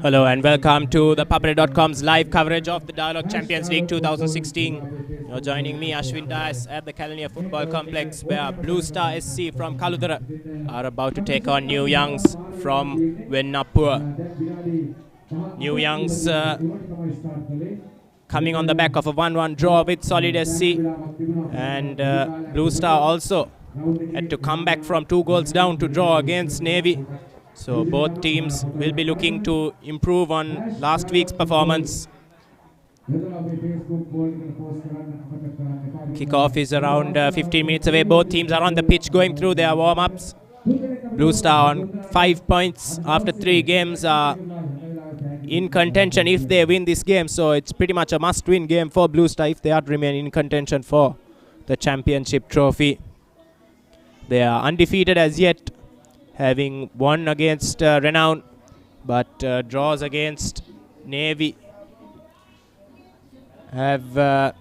Hello and welcome to ThePapare.com's live coverage of the Dialog Champions League 2016. You're joining me, Ashwin Das, at the Kalania Football Complex, where Blue Star SC from Kaludara are about to take on New Youngs from Wennapur. New Youngs coming on the back of a 1-1 draw with Solid SC, and Blue Star also had to come back from 2 goals down to draw against Navy. So both teams will be looking to improve on last week's performance. Kickoff is around 15 minutes away. Both teams are on the pitch going through their warm-ups. Blue Star on 5 points after 3 games are in contention if they win this game. So it's pretty much a must-win game for Blue Star if they are to remain in contention for the championship trophy. They are undefeated as yet, having won against Renown, but draws against Navy have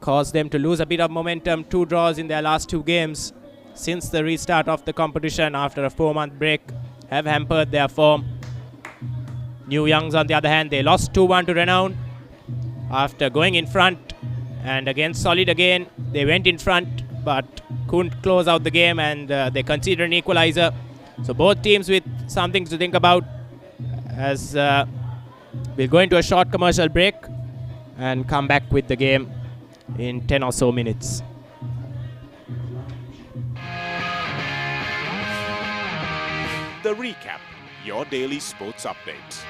caused them to lose a bit of momentum. 2 draws in their last 2 games since the restart of the competition after a 4-month break have hampered their form. New Youngs, on the other hand, they lost 2-1 to Renown after going in front, and against Solid again they went in front but couldn't close out the game, and they conceded an equalizer. So both teams with something to think about as we'll go into a short commercial break and come back with the game in 10 or so minutes. The Recap, your daily sports update.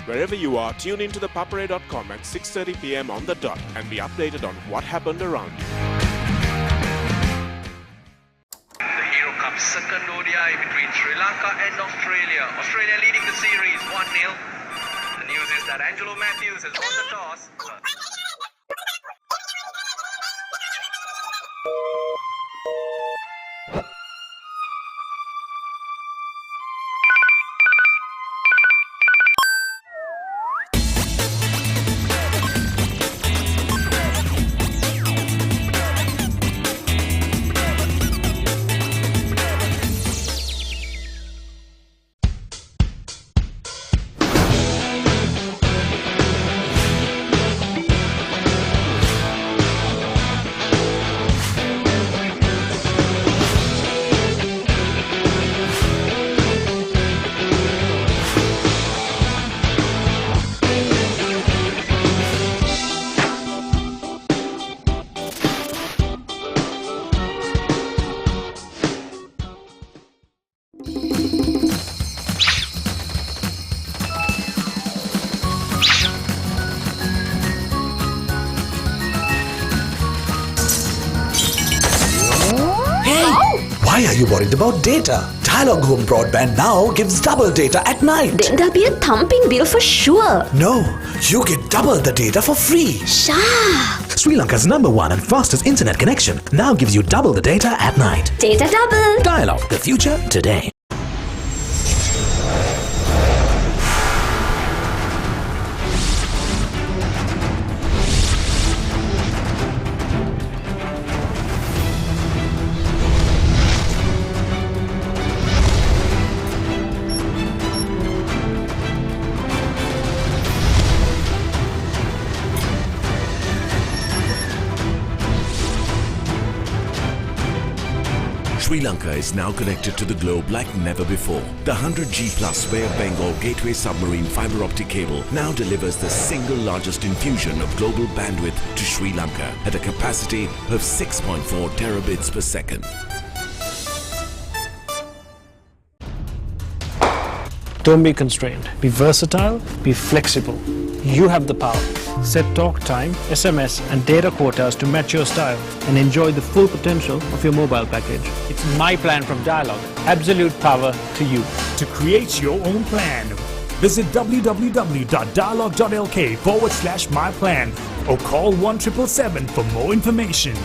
Wherever you are, tune into ThePapare.com at 6:30 p.m. on the dot and be updated on what happened around you. The Hero Cup second ODI between Sri Lanka and Australia. Australia leading the series 1-0. The news is that Angelo Matthews has won the toss. Why are you worried about data? Dialog Home Broadband now gives double data at night. Then there'll be a thumping bill for sure. No, you get double the data for free. Sha! Sri Lanka's #1 and fastest internet connection now gives you double the data at night. Data double. Dialog, the future today. Sri Lanka is now connected to the globe like never before. The 100G Plus Bay of Bengal Gateway Submarine Fiber Optic Cable now delivers the single largest infusion of global bandwidth to Sri Lanka at a capacity of 6.4 terabits per second. Don't be constrained. Be versatile, be flexible. You have the power. Set talk time, SMS and data quotas to match your style and enjoy the full potential of your mobile package. It's my plan from Dialog. Absolute power to you. To create your own plan, visit www.dialog.lk/myplan or call 1777 for more information.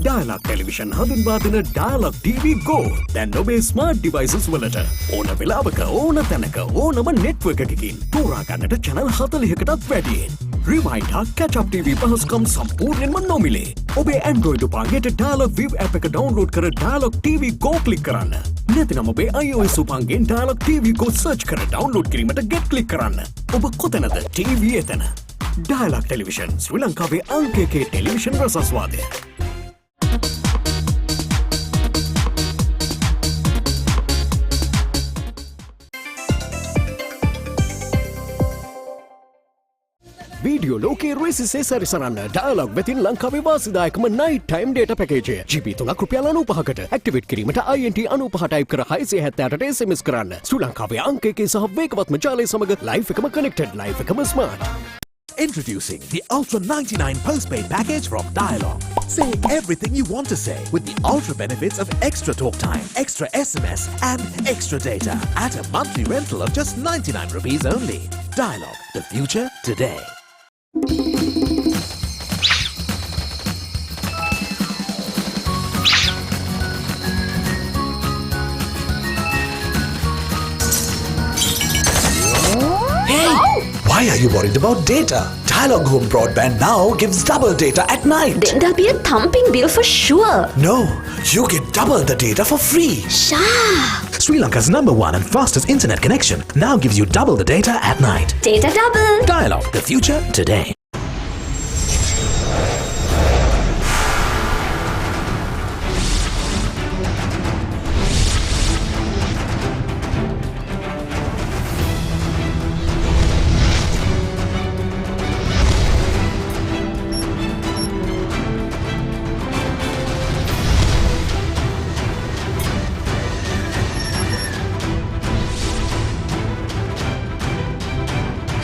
Dialog Television හඳුන්වා දෙන Dialog TV Go දැන් ඔබේ smart devices වලට ඕන වෙලාවක ඕන තැනක ඕනම නෙට්වර්ක් එකකින් තෝරා ගන්නට channel 40කටත් වැඩියෙන්. Rewind හා Catch Up TV පහසුකම් සම්පූර්ණයෙන්ම නොමිලේ. ඔබේ Android උපංගයට Dialog View app එක download කර Dialog TV Go click කරන්න. නැතිනම් ඔබේ iOS උපංගෙන් Dialog TV Go search කර download කිරීමට get click කරන්න. ඔබ කොතැනද? TV එතන. Dialog Television ශ්‍රී ලංකාවේ අංක 1 ටෙලිවිෂන් රසස්වාදය. වීඩියෝ ලෝකයේ රේසිසේ සැරිසරන්න ඩයලොග් වෙතින් ලංකාවේ වාසිදායකම night time data package GB 3ක් රුපියල් 95කට ඇක්ටිවේට් කිරීමට INT 95 ටයිප් කර 670ට SMS කරන්න. ශ්‍රී ලංකාවේ අංක 1 සහ වේගවත්ම ජාලය සමග ලයිෆ් එකම connected, ලයිෆ් එකම smart. Introducing the Ultra 99 postpaid package from Dialog. Say everything you want to say with the ultra benefits of extra talk time, extra SMS and extra data at a monthly rental of just 99 rupees only. Dialog, the future today. Why are you worried about data? Dialog Home Broadband now gives double data at night. Then there'll be a thumping bill for sure. No, you get double the data for free. Sha! Sri Lanka's #1 and fastest internet connection now gives you double the data at night. Data double. Dialog, the future today.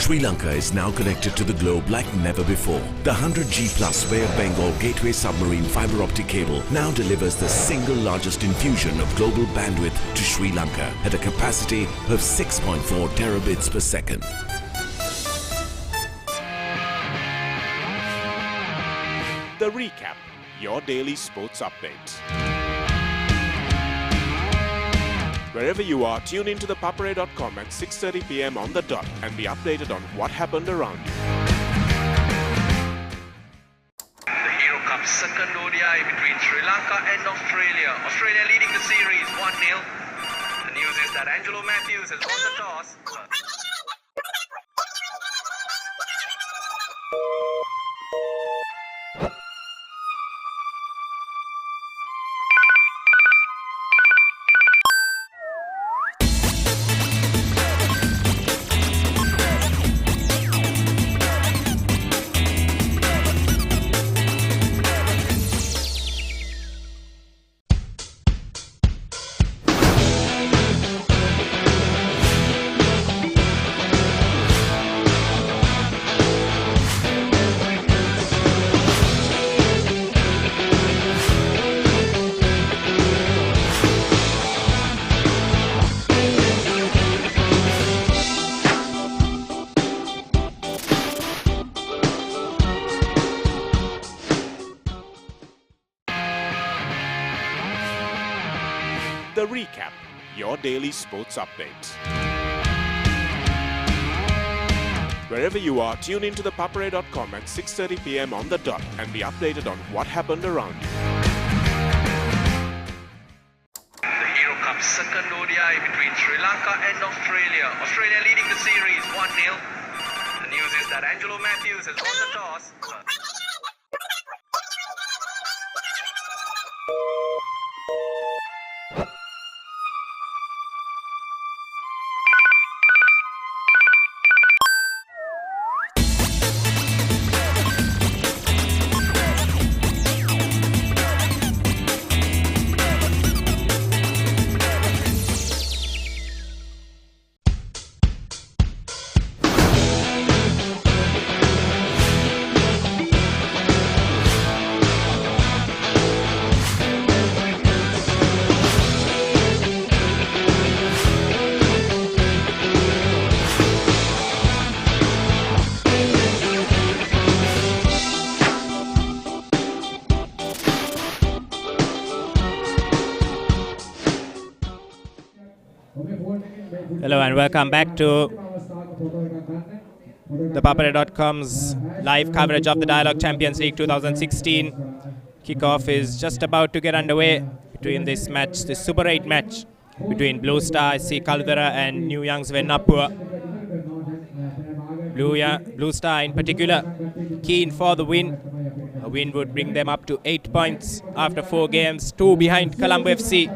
Sri Lanka is now connected to the globe like never before. The 100G Plus Bay of Bengal Gateway submarine fiber optic cable now delivers the single largest infusion of global bandwidth to Sri Lanka at a capacity of 6.4 terabits per second. The Recap, your daily sports update. Wherever you are, tune into ThePapare.com at 6:30 PM on the dot and be updated on what happened around you. The Hero Cup second ODI between Sri Lanka and Australia. Australia leading the series 1-0. The news is that Angelo Matthews has won the toss. The Recap, your daily sports update. Wherever you are, tune into ThePapare.com at 6:30 PM on the dot and be updated on what happened around you. The Hero Cup second ODI between Sri Lanka and Australia. Australia leading the series 1-0. The news is that Angelo Matthews has won the toss. Hello and welcome back to ThePapare.com's live coverage of the Dialog Champions League 2016. Kickoff is just about to get underway between this match, this Super 8 match between Blue Star SC Kaludara and New Youngs Vennapua. Blue Star in particular keen for the win. A win would bring them up to 8 points after 4 games, 2 behind Colombo FC,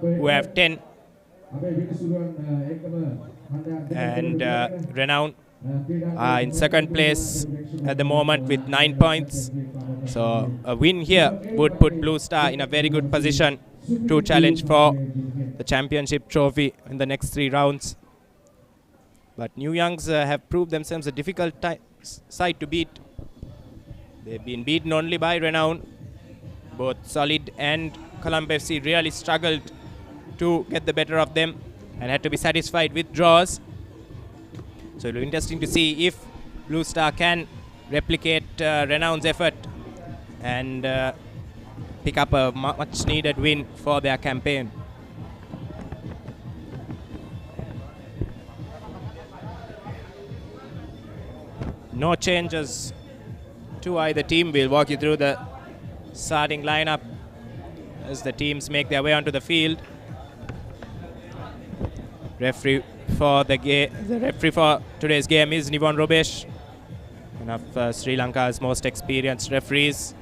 who have 10. And Renown are in second place at the moment with 9 points. So a win here would put Blue Star in a very good position to challenge for the championship trophy in the next 3 rounds. But New Youngs have proved themselves a difficult side to beat. They've been beaten only by Renown. Both Solid and Colombo FC really struggled to get the better of them and had to be satisfied with draws. So it'll be interesting to see if Blue Star can replicate Renown's effort and pick up a much needed win for their campaign. No changes to either team. We'll walk you through the starting lineup as the teams make their way onto the field. Referee for today's game is Nivon Robesh, one of Sri Lanka's most experienced referees.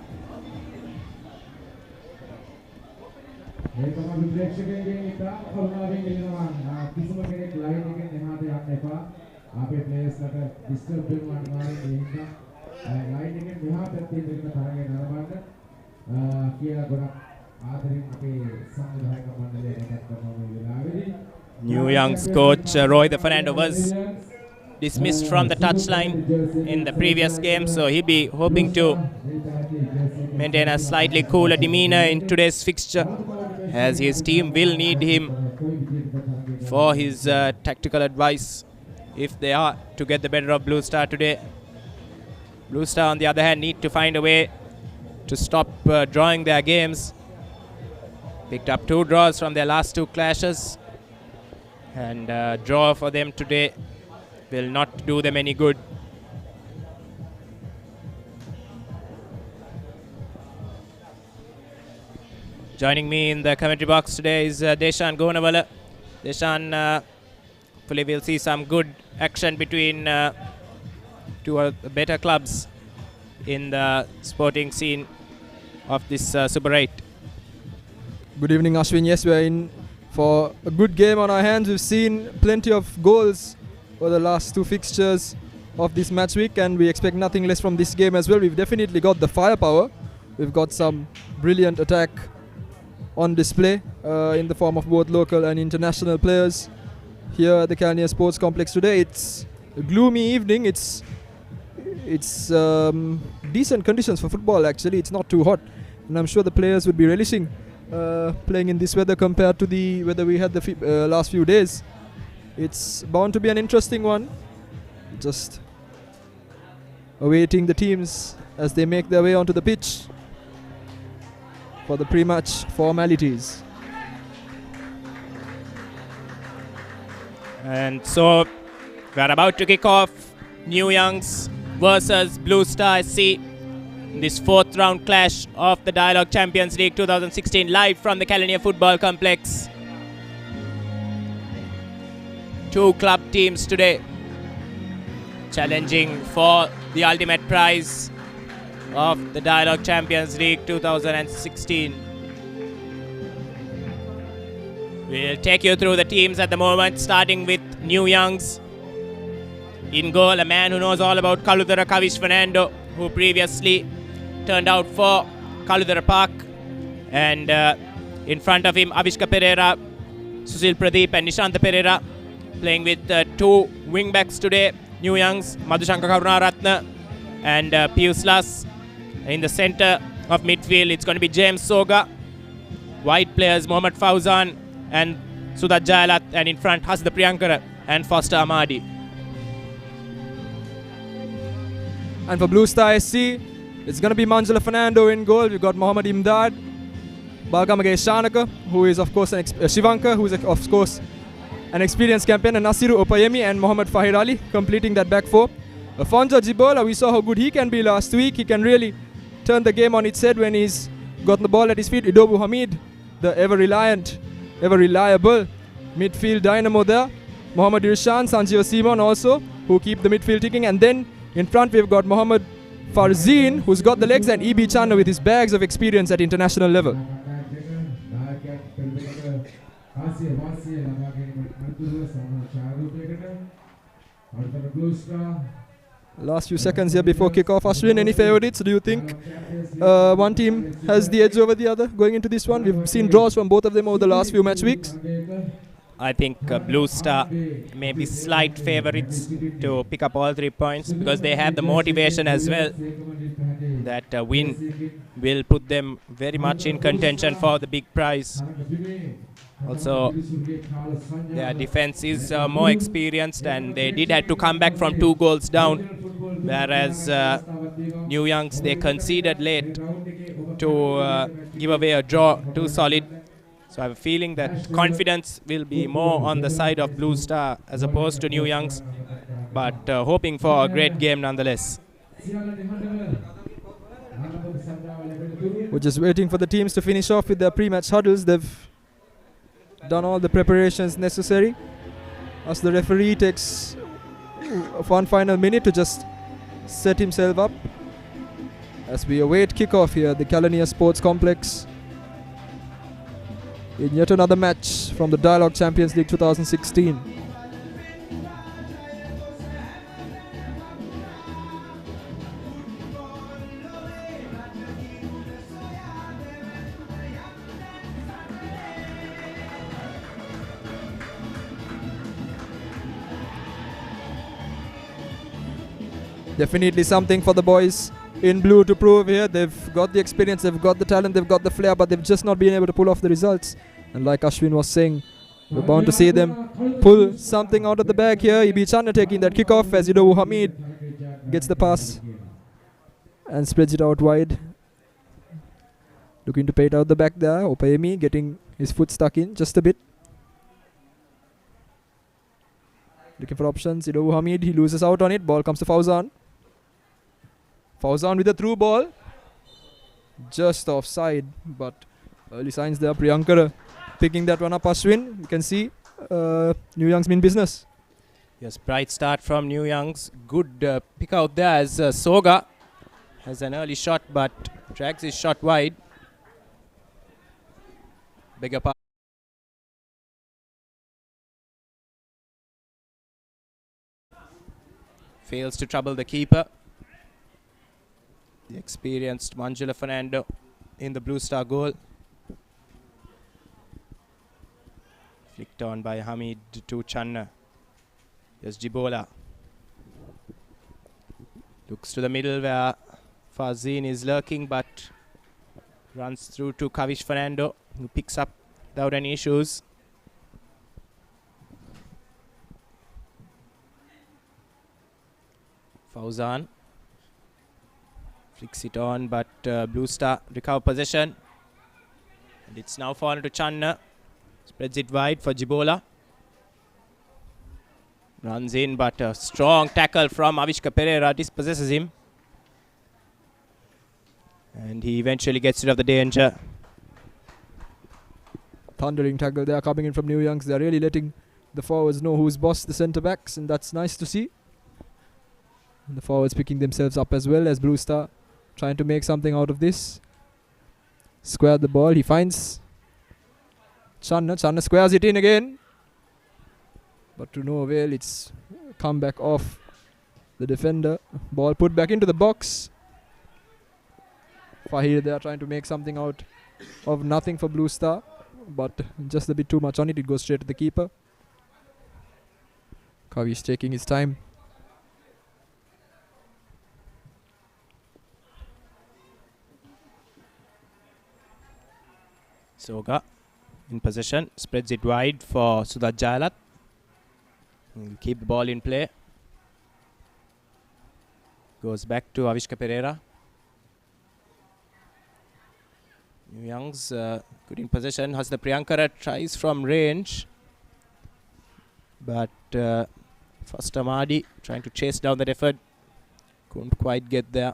New Youngs coach Roy the Fernando was dismissed from the touchline in the previous game, so he'll be hoping to maintain a slightly cooler demeanor in today's fixture, as his team will need him for his tactical advice if they are to get the better of Blue Star today. Blue Star, on the other hand, need to find a way to stop drawing their games. Picked up 2 draws from their last 2 clashes, and draw for them today will not do them any good. Joining me in the commentary box today is Deshan Gonawala. Deshan, hopefully we'll see some good action between 2 better clubs in the sporting scene of this Super 8. Good evening, Ashwin. Yes, we're in for a good game on our hands. We've seen plenty of goals for the last 2 fixtures of this match week, and we expect nothing less from this game as well. We've definitely got the firepower. We've got some brilliant attack on display in the form of both local and international players here at the Kalnia Sports Complex today. It's a gloomy evening. It's decent conditions for football, actually. It's not too hot, and I'm sure the players would be relishing playing in this weather compared to the weather we had the last few days. It's bound to be an interesting one. Just awaiting the teams as they make their way onto the pitch for the pre-match formalities. And so we're about to kick off New Youngs versus Blue Star SC. This 4th round clash of the Dialog Champions League 2016, live from the Kalania Football Complex. 2 club teams today challenging for the ultimate prize of the Dialog Champions League 2016. We'll take you through the teams at the moment, starting with New Youngs. In goal, a man who knows all about Kaludara, Kavish Fernando, who previously turned out for Kaludara Park. And in front of him, Avishka Pereira, Susil Pradeep and Nishanta Pereira, playing with 2 wing-backs today. New Youngs, Madhushanka Karunaratna and Pius Las. In the center of midfield, it's going to be James Soga. Wide players, Mohammad Fauzan and Sudat Jayalat. And in front, Hasda Priyankara and Foster Amadi. And for Blue Star SC, it's going to be Manjula Fernando in goal. We've got Mohammad Imdad, Balgamage Shanaka, who is of course Shivanka, who is of course an experienced campaigner, Nasiru Opayemi and Mohammad Fahir Ali completing that back 4. Afonso Jibola, we saw how good he can be last week. He can really turn the game on its head when he's gotten the ball at his feet. Idobu Hamid, the ever reliable midfield dynamo there. Mohammad Irshan, Sanjiva Simon also, who keep the midfield ticking. And then in front we've got Mohammad Farzeen, who's got the legs, and E.B. Chanda with his bags of experience at international level. Last few seconds here before kickoff. Ashwin, any favorites? Do you think one team has the edge over the other going into this one? We've seen draws from both of them over the last few match weeks. I think Blue Star may be slight favorites to pick up all 3 points because they have the motivation as well. That win will put them very much in contention for the big prize. Also, their defense is more experienced, and they did have to come back from 2 goals down, whereas New Youngs, they conceded late to give away a draw too solid. So I have a feeling that confidence will be more on the side of Blue Star as opposed to New Youngs, but hoping for a great game nonetheless. We're just waiting for the teams to finish off with their pre-match huddles. They've done all the preparations necessary, as the referee takes one final minute to just set himself up as we await kickoff here at the Kalania Sports Complex in yet another match from the Dialog Champions League 2016. Definitely something for the boys in blue to prove here. They've got the experience, they've got the talent, they've got the flair, but they've just not been able to pull off the results. And like Ashwin was saying, we're bound to see them pull something out of the bag here. E.B. Chanda taking that kickoff as Idowu Hamid gets the pass and spreads it out wide. Looking to pay it out the back there. Opayemi getting his foot stuck in just a bit. Looking for options. Idowu Hamid, he loses out on it. Ball comes to Fauzan. Fauzan with a through ball. Just offside, but early signs there. Priyankara picking that one up. Ashwin, you can see New Youngs mean business. Yes, bright start from New Youngs. Good pick out there as Soga has an early shot, but drags his shot wide. Bigger pass. Fails to trouble the keeper. The experienced Manjula Fernando in the Blue Star goal. Flicked on by Hamid to Channa. There's Jibola. Looks to the middle where Fazeen is lurking, but runs through to Kavish Fernando, who picks up without any issues. Fauzan flicks it on, but Blue Star recover possession. And it's now fallen to Channa. Spreads it wide for Jibola. Runs in, but a strong tackle from Avishka Pereira dispossesses him. And he eventually gets rid of the danger. Thundering tackle there coming in from New Youngs. They're really letting the forwards know who's boss, the centre backs, and that's nice to see. And the forwards picking themselves up as well as Blue Star trying to make something out of this. Squared the ball. He finds Channa. Channa squares it in again. But to no avail. It's come back off the defender. Ball put back into the box. Fahir there trying to make something out of nothing for Blue Star. But just a bit too much on it. It goes straight to the keeper. Kavi's taking his time. Soga in possession, spreads it wide for Sudhat Jayalat. He'll keep the ball in play. Goes back to Avishka Pereira. New Youngs good in possession. Hasna Priyankara tries from range. But first Amadi trying to chase down that effort. Couldn't quite get there.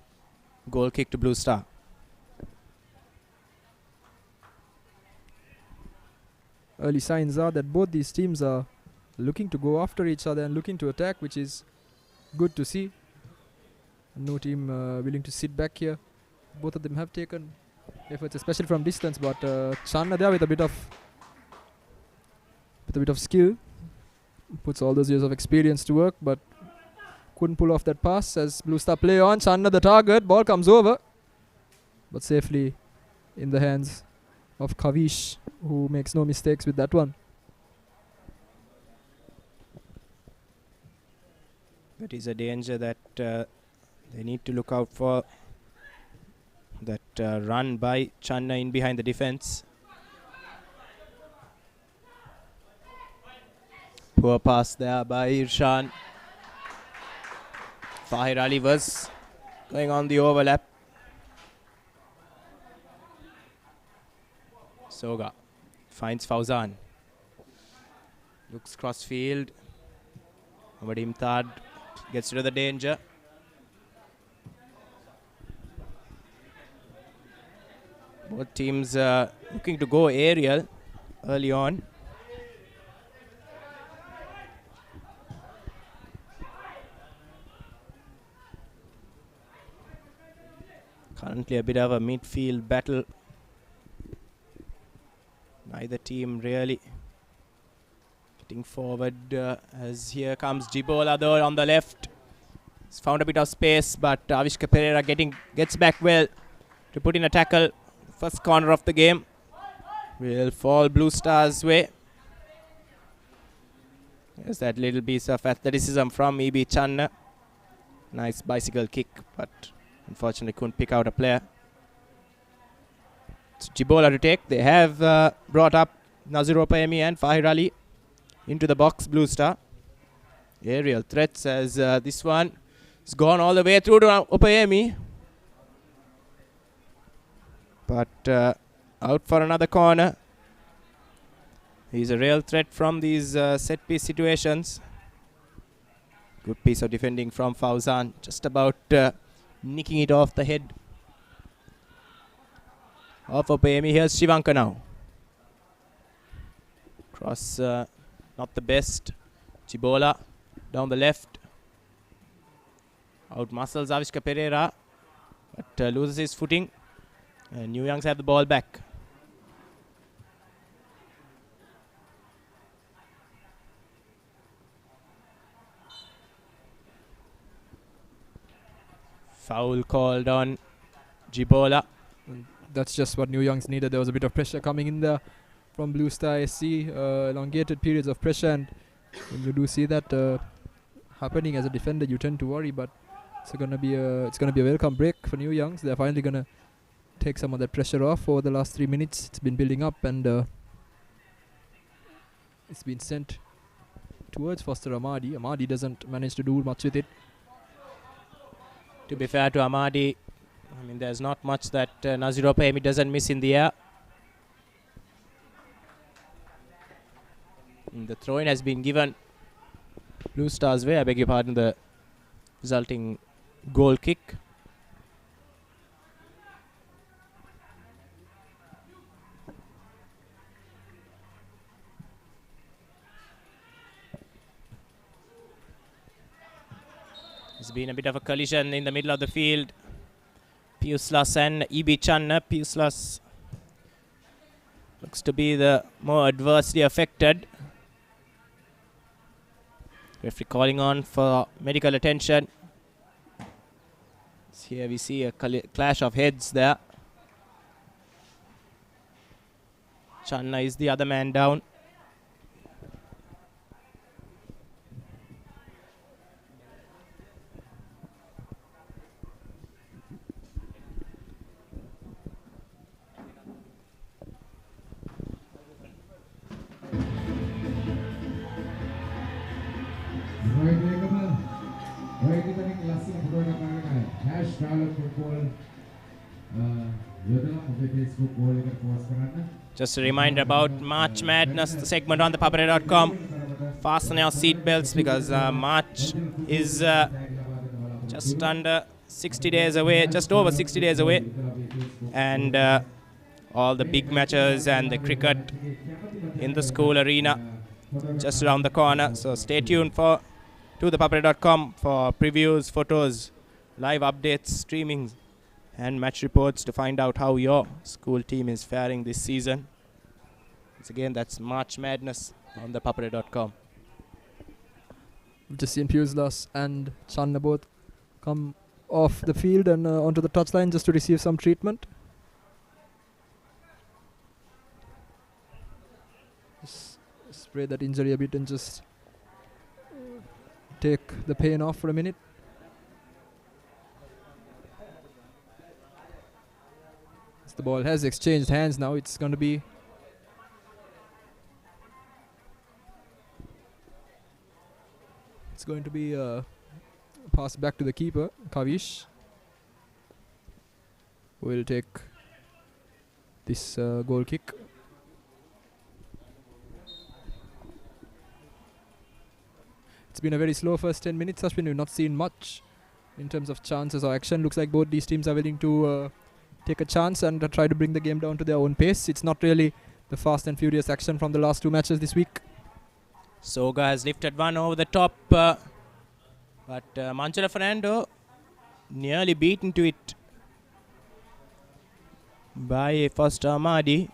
Goal kick to Blue Star. early signs are that both these teams are looking to go after each other and looking to attack, which is good to see. No team willing to sit back here. Both of them have taken efforts, especially from distance, but Channa there with a bit of skill puts all those years of experience to work, but couldn't pull off that pass as Blue Star play on. Channa the target, ball comes over, but safely in the hands of Kavish, who makes no mistakes with that one. That is a danger that they need to look out for. That run by Channa in behind the defense. Poor pass there by Irshan. Fahir Ali was going on the overlap. Soga finds Fauzan. Looks cross field. But Imtad gets rid of the danger. Both teams looking to go aerial early on. Currently a bit of a midfield battle. Neither team really getting forward as here comes Jibola though on the left. He's found a bit of space, but Avishka Pereira gets back well to put in a tackle. First corner of the game will fall Blue Stars' way. There's that little piece of athleticism from E.B. Channa. Nice bicycle kick, but unfortunately couldn't pick out a player. It's Jibola to take. They have brought up Nazir Opayemi and Fahir Ali into the box, Blue Star. Aerial threats as this one has gone all the way through to Opayemi. But out for another corner. He's a real threat from these set-piece situations. Good piece of defending from Fauzan. Just about nicking it off the head of Opayemi. Here's Shivanka now. Cross not the best. Jibola down the left. Out muscles Avishka Pereira. But loses his footing. And New Youngs have the ball back. Foul called on Jibola. That's just what New Youngs needed. There was a bit of pressure coming in there from Blue Star SC. Elongated periods of pressure, and when you do see that happening as a defender, you tend to worry. But it's gonna be a welcome break for New Youngs. They're finally gonna take some of that pressure off over the last 3 minutes. It's been building up, and it's been sent towards Foster Amadi. Amadi doesn't manage to do much with it. To be fair to Amadi, I mean, there's not much that Nazir Opayemi doesn't miss in the air. And the throw-in has been given Blue Stars' way. I beg your pardon, the resulting goal kick. There's been a bit of a collision in the middle of the field. Piuslas and E.B. Channa. Piuslas looks to be the more adversely affected. Referee calling on for medical attention. So here we see a clash of heads there. Channa is the other man down. Just a reminder about March Madness, the segment on ThePapare.com. Fasten your seatbelts because March is just under 60 days away, just over 60 days away. And all the big matches and the cricket in the school arena just around the corner. So stay tuned to ThePapare.com for previews, photos, live updates, streamings, and match reports to find out how your school team is faring this season. Once again, that's March Madness on ThePapare.com. We've just seen Puslas and Channa both come off the field and onto the touchline just to receive some treatment. Just spray that injury a bit and just take the pain off for a minute. As the ball has exchanged hands now, it's going to be passed back to the keeper, Kavish, who will take this goal kick. It's been a very slow first 10 minutes, Ashwin. We've not seen much in terms of chances or action. Looks like both these teams are willing to take a chance and try to bring the game down to their own pace. It's not really the fast and furious action from the last two matches this week. Soga has lifted one over the top, but Manjula Fernando nearly beaten to it by Foster Ahmadi.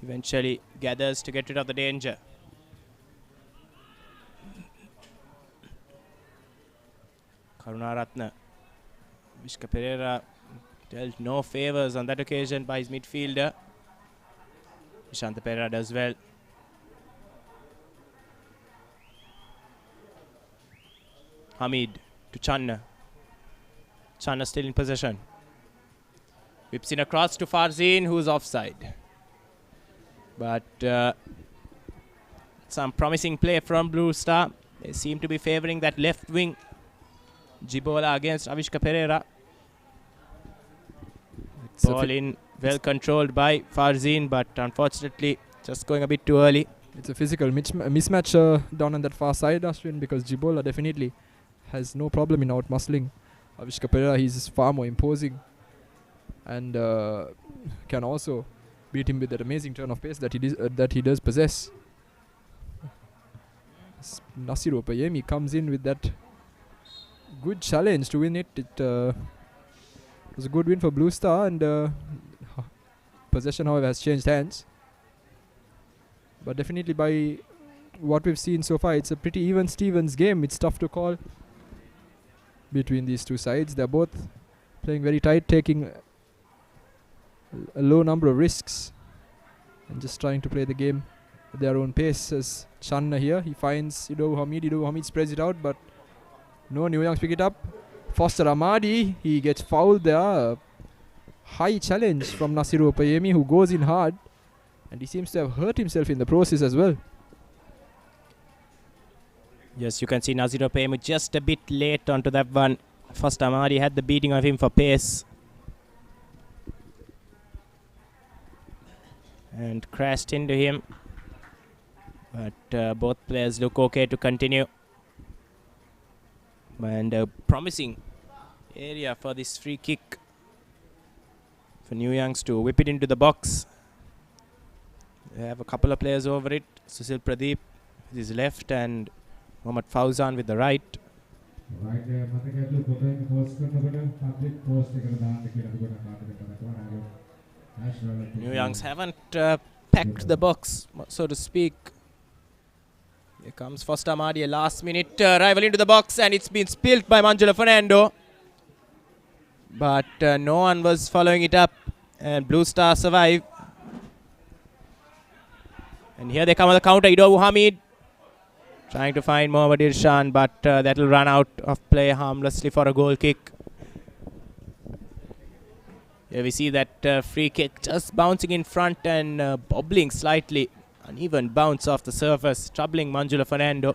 Eventually gathers to get rid of the danger. Karunaratne, Vishka Pereira dealt no favours on that occasion by his midfielder. Ishanta Pereira does well. Hamid to Channa. Channa still in possession. Whips in across to Farzin, who's offside. But some promising play from Blue Star. They seem to be favouring that left wing. Jibola against Avishka Pereira. Ball in, well controlled by Farzin, but unfortunately just going a bit too early. It's a physical mismatch down on that far side, Ashwin, because Jibola definitely has no problem in out-muscling Avishka Pereira. He's far more imposing and can also beat him with that amazing turn of pace that he does possess. Nasiru Payemi comes in with that good challenge to win it. It was a good win for Blue Star, and possession, however, has changed hands. But definitely by what we've seen so far, it's a pretty even Stevens game. It's tough to call between these two sides. They're both playing very tight, taking a low number of risks and just trying to play the game at their own pace. As Channa here, he finds Ido Hamid. Ido Hamid spreads it out, but no, New Youngs pick it up. Foster Ahmadi, he gets fouled there. High challenge from Nasiru Payemi, who goes in hard, and he seems to have hurt himself in the process as well. Yes, you can see Nasiru Payemi just a bit late onto that one. Foster Ahmadi had the beating of him for pace and crashed into him. But both players look okay to continue. And a promising area for this free kick for New Youngs to whip it into the box. They have a couple of players over it. Susil Pradeep with his left and Mohammad Fauzan with the right. New Youngs haven't packed the box, so to speak. Here comes Foster Ahmadi, a last minute arrival into the box, and it's been spilt by Manjula Fernando. But no one was following it up, and Blue Star survive. And here they come on the counter. Ido Hamid trying to find Mohammad Irshan, but that will run out of play harmlessly for a goal kick. Here we see that free kick just bouncing in front and bobbling slightly. Uneven bounce off the surface, troubling Manjula Fernando.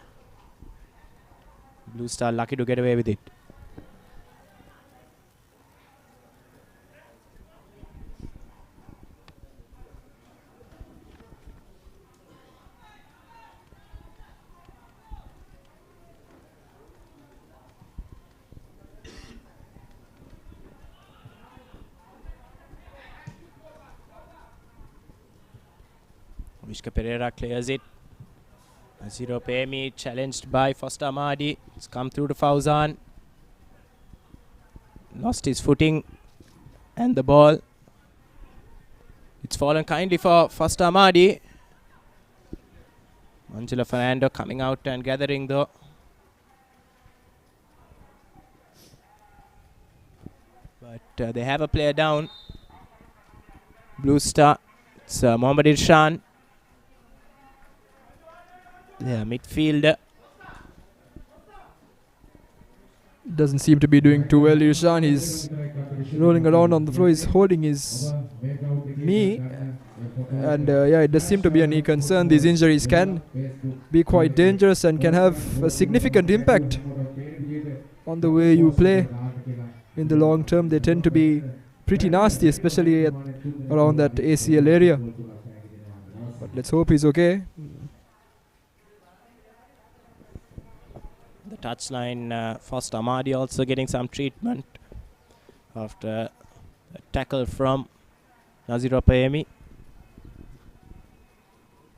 Blue Star lucky to get away with it. Vishka Pereira clears it. Naziro Pemi challenged by Foster Amadi. It's come through to Fauzan. Lost his footing and the ball. It's fallen kindly for Foster Amadi. Angelo Fernando coming out and gathering though. But they have a player down. Blue Star. It's Mohammad Irshan. Yeah, midfielder. Doesn't seem to be doing too well. Irshan, he's rolling around on the floor. He's holding his knee. And yeah, it does seem to be a knee concern. These injuries can be quite dangerous and can have a significant impact on the way you play. In the long term, they tend to be pretty nasty, especially around that ACL area. But let's hope he's okay. The touchline, Foster Amadi also getting some treatment after a tackle from Naziro Payemi.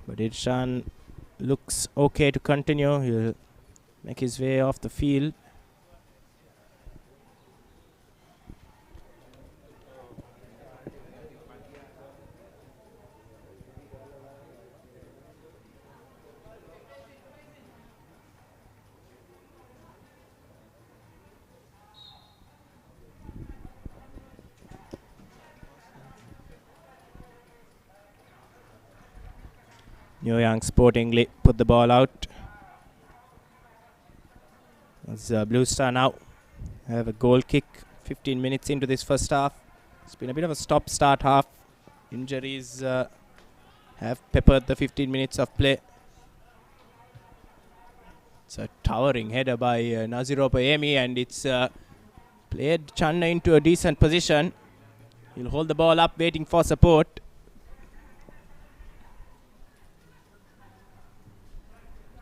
But Irshan looks okay to continue. He'll make his way off the field. New Young Sporting put the ball out. It's Blue Star now have a goal kick 15 minutes into this first half. It's been a bit of a stop-start half. Injuries have peppered the 15 minutes of play. It's a towering header by Naziro Payemi, and it's played Channa into a decent position. He'll hold the ball up waiting for support.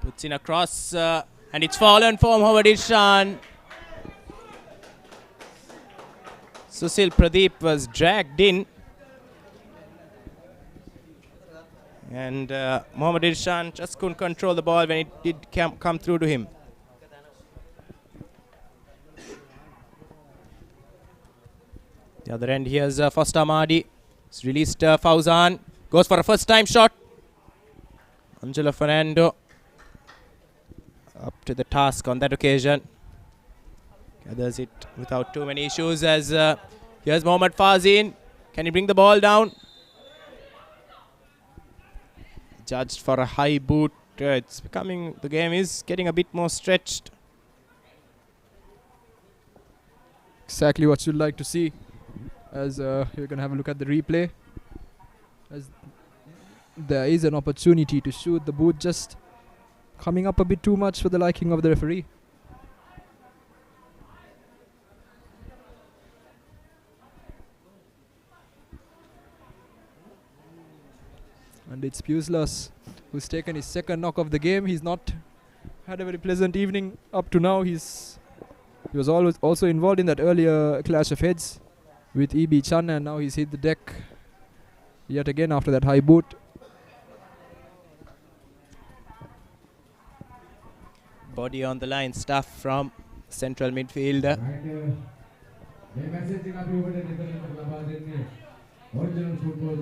Puts in a cross and it's fallen for Mohammad Irshan. Susil Pradeep was dragged in. And Mohammad Irshan just couldn't control the ball when it did come through to him. The other end, here's Foster Amadi. It's released Fauzan. Goes for a first time shot. Angelo Fernando up to the task on that occasion. Gathers it without too many issues as here's Mohammad Fazin. Can he bring the ball down? Judged for a high boot. It's becoming, the game is getting a bit more stretched. Exactly what you'd like to see. As you're going to have a look at the replay. As there is an opportunity to shoot, the boot just coming up a bit too much for the liking of the referee. And it's Pueslas who's taken his second knock of the game. He's not had a very pleasant evening up to now. He was always also involved in that earlier clash of heads with E.B. Chan, and now he's hit the deck yet again after that high boot. Body on the line stuff from central midfielder. Dialog football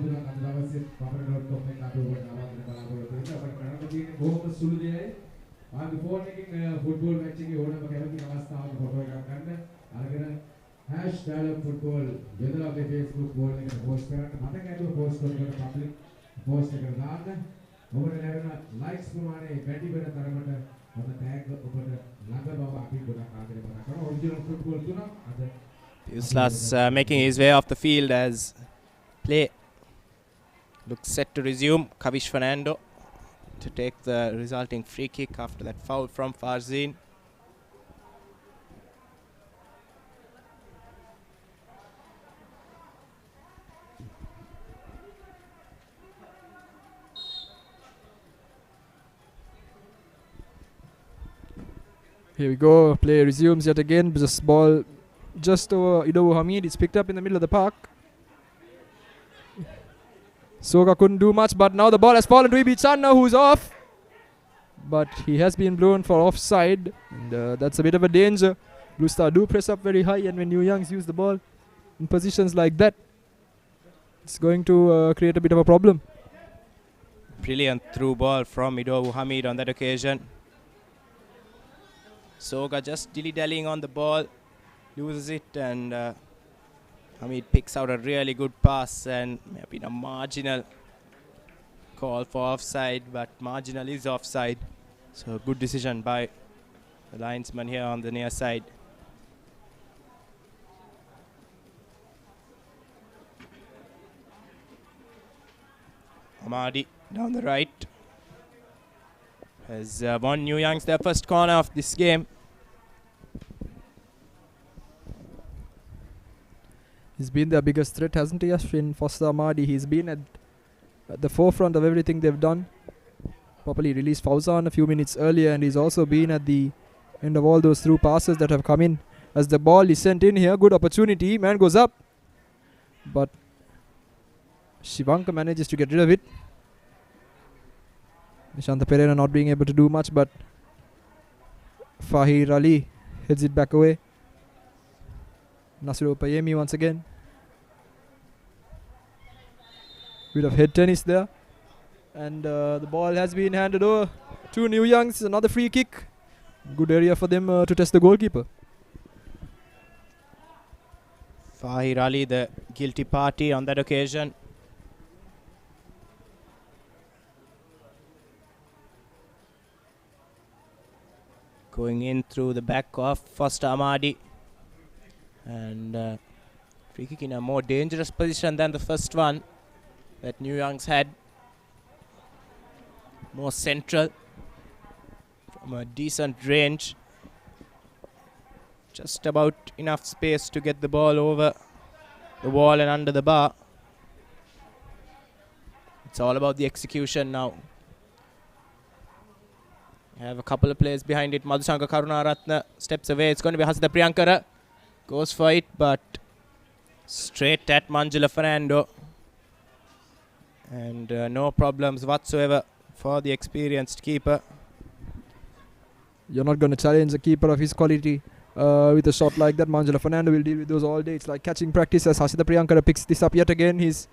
Dialog Facebook board එකට post කරන්න මතක ඇතුව post කරන public post එකට දාන්න ඔබට ලැබෙන likes ප්‍රමාණය වැඩි වෙන තරමට ඔබ tag ඔබට ළඟ බව අපි ගොඩක් ආදරය කරනවා original football තුනක් අද Pueslas making his way off the field as play looks set to resume. Kavish Fernando to take the resulting free kick after that foul from Farzin. Here we go, play resumes yet again. Just ball just over Idowu Hamid. It's picked up in the middle of the park. Soga couldn't do much, but now the ball has fallen to Ibi Channa, who's off. But he has been blown for offside, and that's a bit of a danger. Blue Star do press up very high, and when New Youngs use the ball in positions like that, it's going to create a bit of a problem. Brilliant through ball from Idowu Hamid on that occasion. Soga just dilly-dallying on the ball, loses it, and Hamid picks out a really good pass, and may have been a marginal call for offside, but marginal is offside. So good decision by the linesman here on the near side. Amadi down the right has won New Youngs their first corner of this game. He's been their biggest threat, hasn't he, Ashwin? Foster Amadi, he's been at the forefront of everything they've done. Properly released Fauzan a few minutes earlier, and he's also been at the end of all those through passes that have come in. As the ball is sent in here, good opportunity, man goes up, but Shivanka manages to get rid of it. Nishanta Pereira not being able to do much, but Fahir Ali heads it back away. Nasiru Payemi once again. Bit of head tennis there. And the ball has been handed over to New Youngs. Another free kick. Good area for them to test the goalkeeper. Fahir Ali, the guilty party on that occasion. Going in through the back of Foster Amadi. And free kick in a more dangerous position than the first one that New Youngs had. More central, from a decent range. Just about enough space to get the ball over the wall and under the bar. It's all about the execution now. We have a couple of players behind it. Madhushanka Karunaratna steps away. It's going to be Hasida Priyankara. Goes for it, but straight at Manjula Fernando. And no problems whatsoever for the experienced keeper. You're not going to challenge a keeper of his quality with a shot like that. Manjula Fernando will deal with those all day. It's like catching practice as Hasida Priyankara picks this up yet again. He's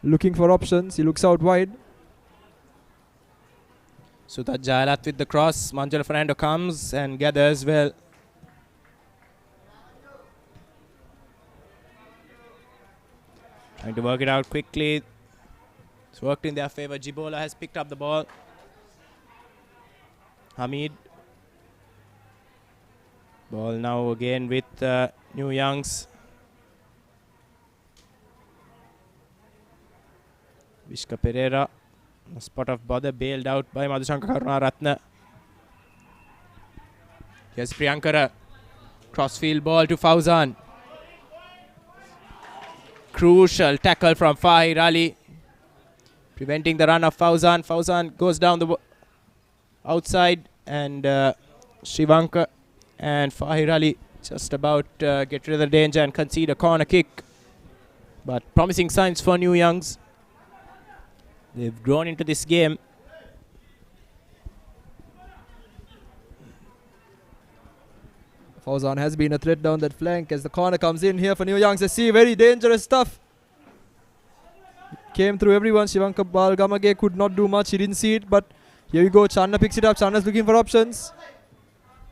looking for options. He looks out wide. Sudha Jayalat with the cross. Manjula Fernando comes and gathers well. Trying to work it out quickly. It's worked in their favor. Jibola has picked up the ball. Hamid. Ball now again with New Youngs. Vishka Pereira. A spot of bother bailed out by Madhushanka Karunaratna. Here's Priyankara. Crossfield ball to Fauzan. Crucial tackle from Fahir Ali, preventing the run of Fauzan. Fauzan goes down the outside, and Shivanka and Fahir Ali just about get rid of the danger and concede a corner kick. But promising signs for New Youngs. They've grown into this game. Fauzan has been a threat down that flank as the corner comes in here for New Youngs. I see very dangerous stuff. Came through everyone. Shivanka Balgamage could not do much. He didn't see it, but here we go. Channa picks it up. Channa's looking for options.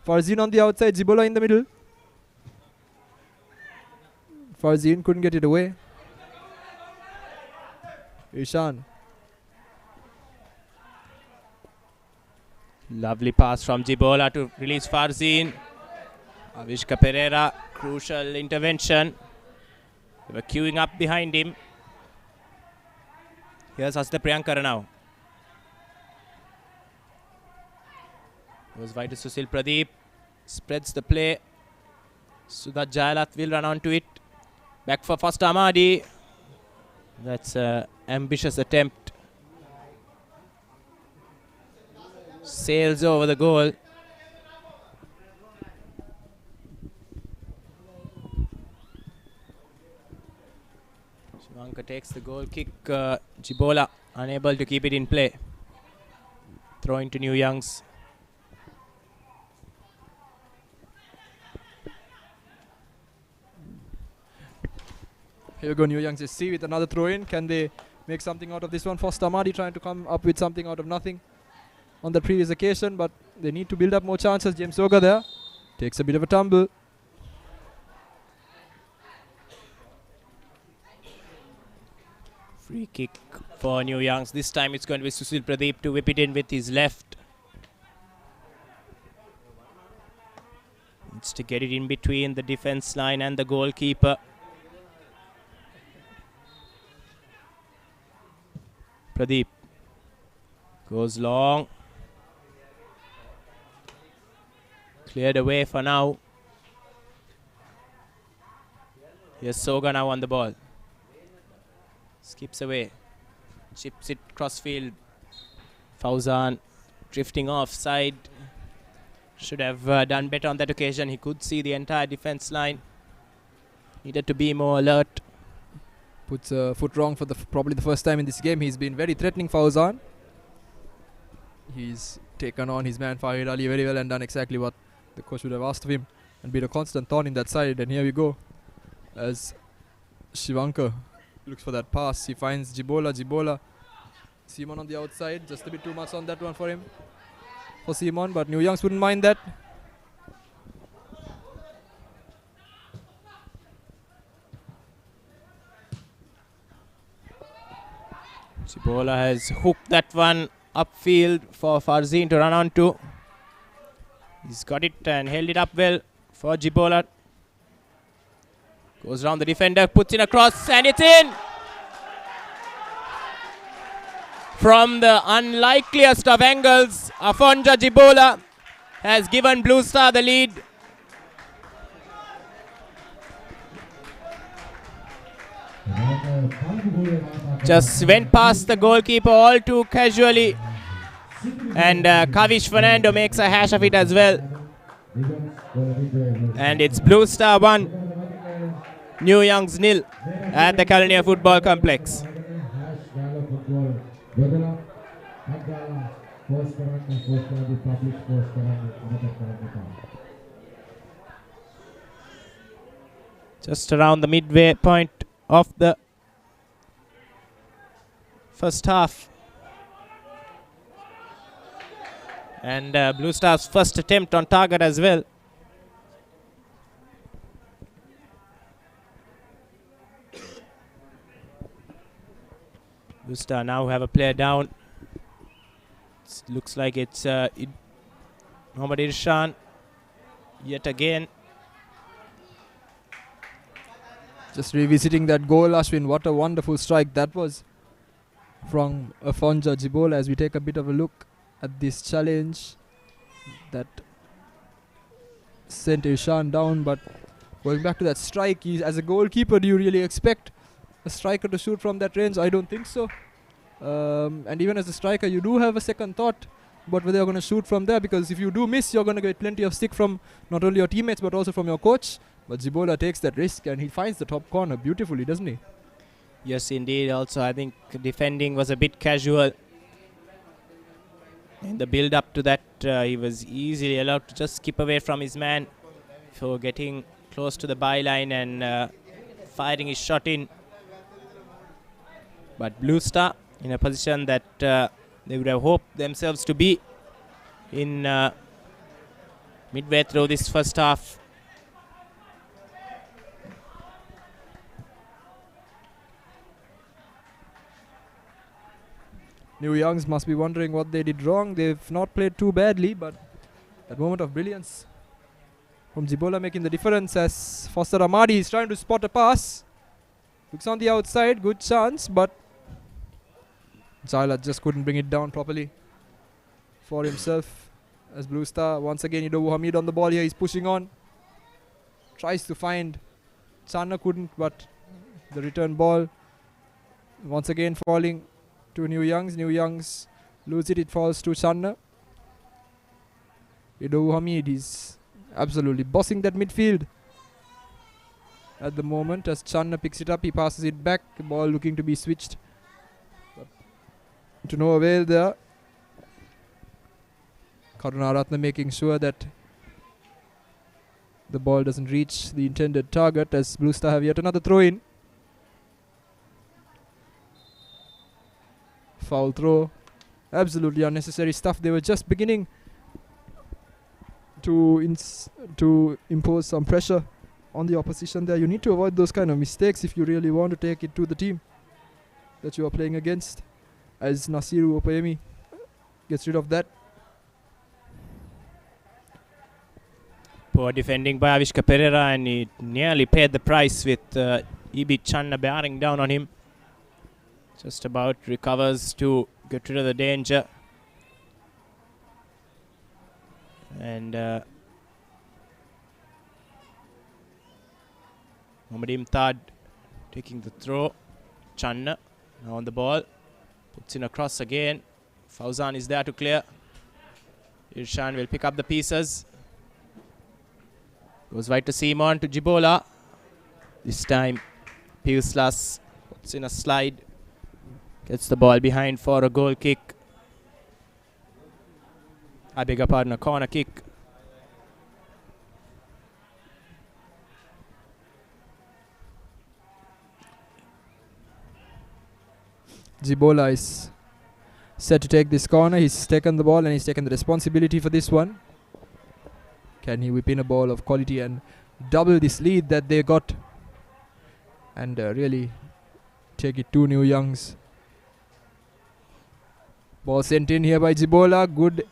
Farzin on the outside. Zibola in the middle. Farzin couldn't get it away. Ishan. Lovely pass from Jibola to release Farzin. Avishka Pereira, crucial intervention. They were queuing up behind him. Here's Hasida Priyankara now. It was wide to Susil Pradeep. Spreads the play. Sudha Jayalat will run onto it. Back for Foster Amadi. That's an ambitious attempt. Sails over the goal. Shivanka takes the goal kick. Jibola unable to keep it in play. Throwing to New Youngs. Here we go, New Youngs SC with another throw in. Can they make something out of this one? Foster Amadi trying to come up with something out of nothing on the previous occasion, but they need to build up more chances. James Oga there takes a bit of a tumble. Free kick for New Youngs. This time it's going to be Susil Pradeep to whip it in with his left. Needs to get it in between the defense line and the goalkeeper. Pradeep goes long. Cleared away for now. Here's Soga now on the ball. Skips away. Chips it crossfield. Fauzan drifting offside. Should have done better on that occasion. He could see the entire defense line. Needed to be more alert. Puts a foot wrong for probably the first time in this game. He's been very threatening, Fauzan. He's taken on his man Fahid Ali very well and done exactly what the coach would have asked of him and been a constant thorn in that side. And here we go as Shivanka looks for that pass. He finds Jibola. Simon on the outside. Just a bit too much on that one for him. For Simon, but New Youngs wouldn't mind that. Jibola has hooked that one upfield for Farzin to run onto. He's got it and held it up well for Jibola. Goes round the defender, puts in a cross, and it's in! From the unlikeliest of angles, Afonja Jibola has given Blue Star the lead. Just went past the goalkeeper all too casually. And Kavish Fernando makes a hash of it as well. And it's Blue Star 1, New Youngs 0 at the Kalania Football Complex. Just around the midway point of the first half. And Blue Star's first attempt on target as well. Blue Star now have a player down. Looks like it's Mohammad Irshan yet again. Just revisiting that goal, Ashwin. What a wonderful strike that was from Afonja Jibola as we take a bit of a look at this challenge that sent Irshan down. But going back to that strike, as a goalkeeper, do you really expect a striker to shoot from that range? I don't think so. And even as a striker, you do have a second thought about whether you're going to shoot from there, because if you do miss, you're going to get plenty of stick from not only your teammates but also from your coach. But Jibola takes that risk and he finds the top corner beautifully, doesn't he? Yes, indeed. Also, I think defending was a bit casual. In the build-up to that, he was easily allowed to just skip away from his man for getting close to the byline and firing his shot in. But Blue Star in a position that they would have hoped themselves to be in midway through this first half. New Youngs must be wondering what they did wrong. They've not played too badly, but that moment of brilliance from Jibola making the difference as Foster Amadi is trying to spot a pass. Looks on the outside, good chance, but Jailat just couldn't bring it down properly for himself. As Blue Star, once again, Idowu Hamid on the ball here. He's pushing on. Tries to find. Channa couldn't, but the return ball once again falling to New Youngs. New Youngs lose it. It falls to Channa. Idowu Hamid is absolutely bossing that midfield at the moment as Channa picks it up. He passes it back. The ball looking to be switched. But to no avail there. Karunaratne making sure that the ball doesn't reach the intended target as Blue Star have yet another throw in. Foul throw. Absolutely unnecessary stuff. They were just beginning to impose some pressure on the opposition there. You need to avoid those kind of mistakes if you really want to take it to the team that you are playing against, as Nasiru Opayemi gets rid of that. Poor defending by Avishka Pereira, and he nearly paid the price with Ibi Channa bearing down on him. Just about recovers to get rid of the danger. And Mohammad Imtad taking the throw. Channa now on the ball. Puts in a cross again. Fauzan is there to clear. Irshan will pick up the pieces. Goes right to Simon, to Jibola. This time Piuslas puts in a slide. Gets the ball behind for a goal kick. I beg your pardon, a corner kick. Jibola is set to take this corner. He's taken the ball and he's taken the responsibility for this one. Can he whip in a ball of quality and double this lead that they got and really take it to New Youngs? Ball sent in here by Jibola. Good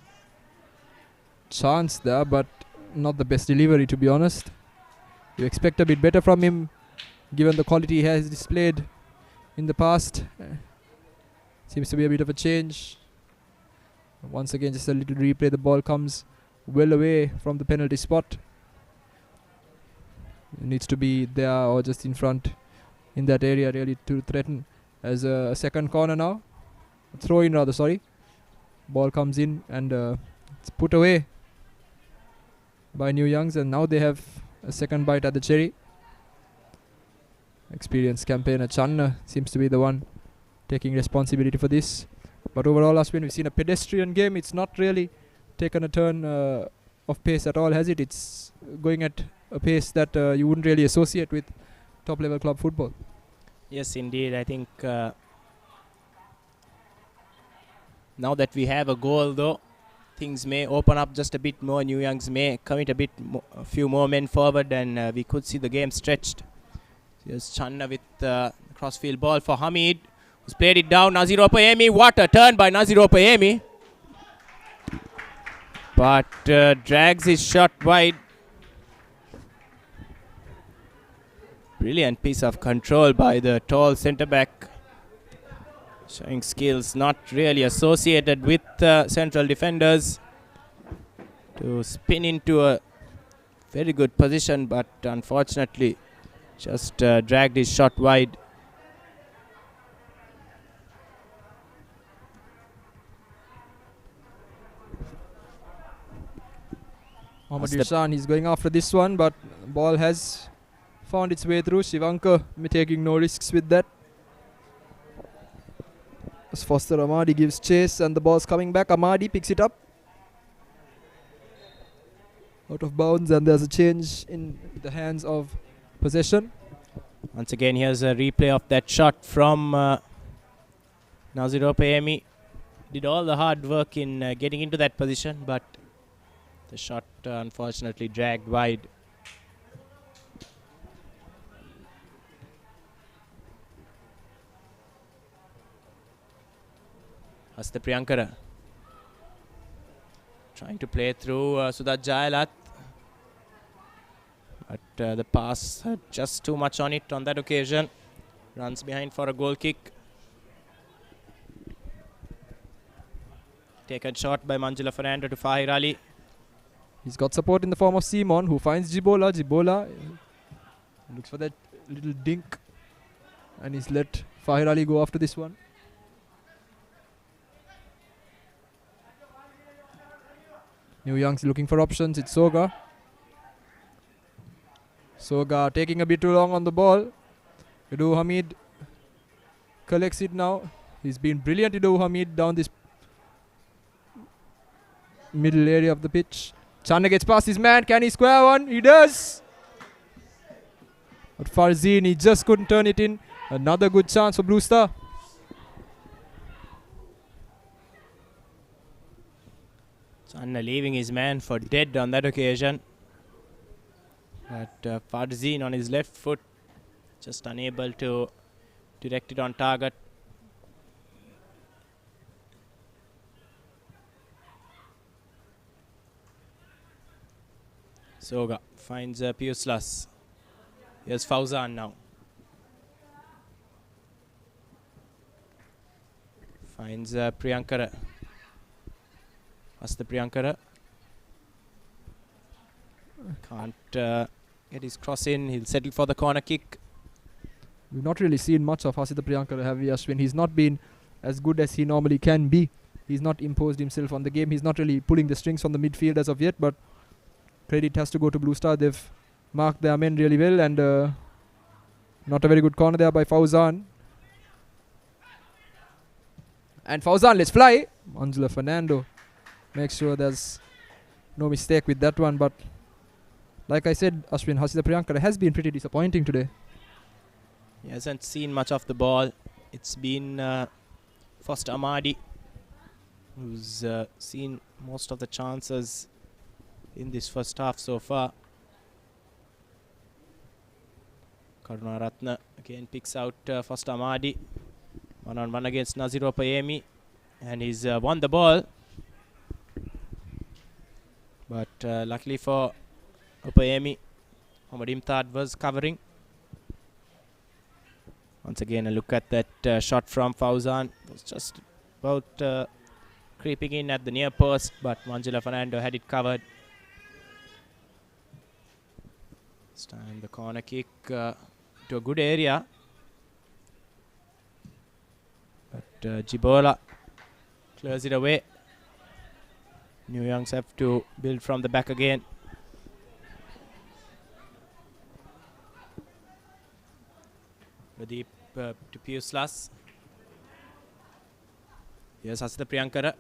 chance there, but not the best delivery, to be honest. You expect a bit better from him given the quality he has displayed in the past. Seems to be a bit of a change. Once again, just a little replay. The ball comes well away from the penalty spot. It needs to be there or just in front in that area really to threaten. As a second corner now. Throw in rather, sorry. Ball comes in and it's put away by New Youngs, and now they have a second bite at the cherry. Experienced campaigner Channa seems to be the one taking responsibility for this. But overall, Ashwin, we've seen a pedestrian game. It's not really taken a turn of pace at all, has it? It's going at a pace that you wouldn't really associate with top level club football. Yes, indeed. I think now that we have a goal, though, things may open up just a bit more. New Youngs may commit a few more men forward, and we could see the game stretched. Here's Channa with the crossfield ball for Hamid, who's played it down. Nazir Opayemi, what a turn by Nazir Opayemi. But drags his shot wide. Brilliant piece of control by the tall centre-back. Showing skills not really associated with central defenders. To spin into a very good position, but unfortunately just dragged his shot wide. Mohammad Irsan, he's going after this one, but ball has found its way through. Shivanka taking no risks with that. As Foster Amadi gives chase and the ball's coming back. Amadi picks it up. Out of bounds, and there's a change in the hands of possession. Once again, here's a replay of that shot from Nazir Opayemi. Did all the hard work in getting into that position, but the shot unfortunately dragged wide. Hasta Priyankara trying to play through Sudat Jayalat, but the pass had just too much on it on that occasion. Runs behind for a goal kick. Taken shot by Manjula Fernando to Fahir Ali. He's got support in the form of Simon, who finds Jibola. Jibola looks for that little dink, and he's let Fahir Ali go after this one. New Youngs looking for options. It's Soga. Soga taking a bit too long on the ball. Edu Hamid collects it now. He's been brilliant, Edu Hamid, down this middle area of the pitch. Chanda gets past his man. Can he square one? He does. But Farzin, he just couldn't turn it in. Another good chance for Blue Star. Chanda leaving his man for dead on that occasion. But Farzin on his left foot, just unable to direct it on target. Soga finds Piuslas. Here's Fauzan now. Finds Priyankara. That's the Priyankara. Can't get his cross in. He'll settle for the corner kick. We've not really seen much of Hasita Priyankara, have we, Ashwin? He's not been as good as he normally can be. He's not imposed himself on the game. He's not really pulling the strings from the midfield as of yet, but credit has to go to Blue Star. They've marked their men really well, and not a very good corner there by Fauzan. And Fauzan, let's fly. Angela Fernando. Make sure there's no mistake with that one, but like I said, Ashwin, Hasita Priyankara has been pretty disappointing today. He hasn't seen much of the ball. It's been Foster Amadi who's seen most of the chances in this first half so far. Karunaratne again picks out Foster Amadi. 1-on-1 against Naziro Payemi, and he's won the ball. But luckily for Opayemi, Muhammad Imtad was covering. Once again, a look at that shot from Fauzan. It was just about creeping in at the near post, but Manjula Fernando had it covered. This time the corner kick to a good area. But Jibola clears it away. New Youngs have to build from the back again. Pradeep to Piuslas. Here's Hasita Priyankara.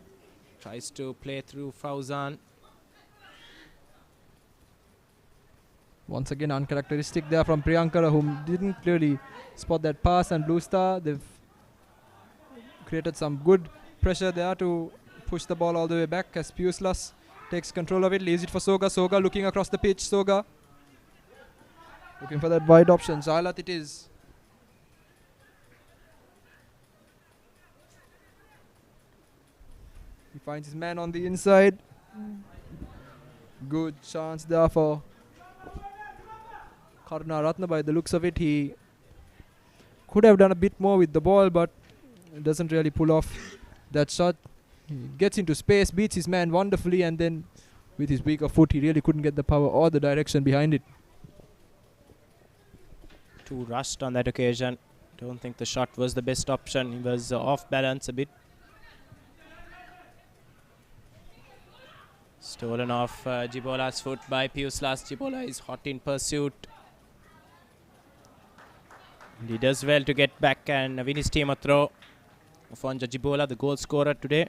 Tries to play through Fauzan. Once again, uncharacteristic there from Priyankara, who didn't clearly spot that pass, and Blue Star, they've created some good pressure there to push the ball all the way back as Piuslas takes control of it, leaves it for Soga. Soga looking across the pitch. Soga looking for that wide option. Zailat it is. He finds his man on the inside. Good chance there for Karunaratne. By the looks of it, he could have done a bit more with the ball, but it doesn't really pull off that shot. He gets into space, beats his man wonderfully, and then with his weaker foot, he really couldn't get the power or the direction behind it. Too rushed on that occasion. Don't think the shot was the best option. He was off balance a bit. Stolen off Jibola's foot by Piuslas. Jibola is hot in pursuit. And he does well to get back and win his team a throw. Fonja Jibola, the goal scorer today.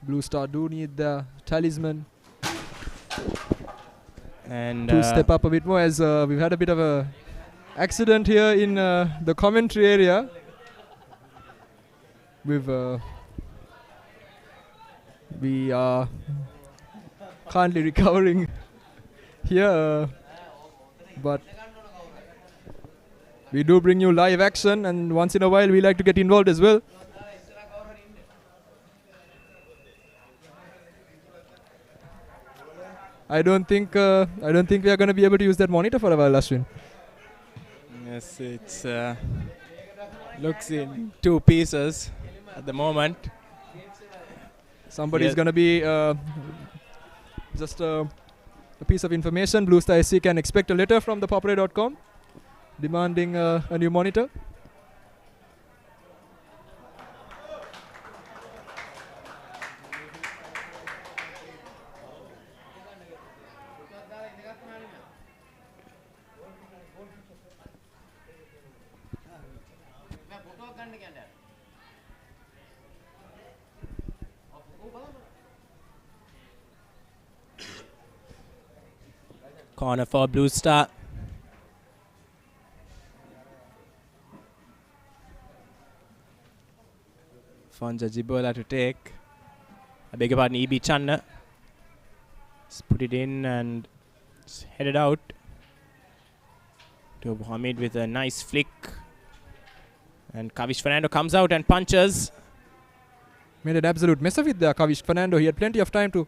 Blue Star do need the talisman and to step up a bit more, as we've had a bit of a accident here in the commentary area. We are currently recovering here, but we do bring you live action, and once in a while we like to get involved as well. I don't think we are going to be able to use that monitor for a while, Ashwin. Yes, it's looks in two pieces at the moment. Somebody's going to be just a piece of information. Blue Star SC can expect a letter from ThePapare.com demanding a new monitor. Corner for Blue Star. Fonja Jibola to take. I beg your pardon, E.B. Channa. Let's put it in and it's headed out to Hamid with a nice flick. And Kavish Fernando comes out and punches. Made an absolute mess of it there, Kavish Fernando. He had plenty of time to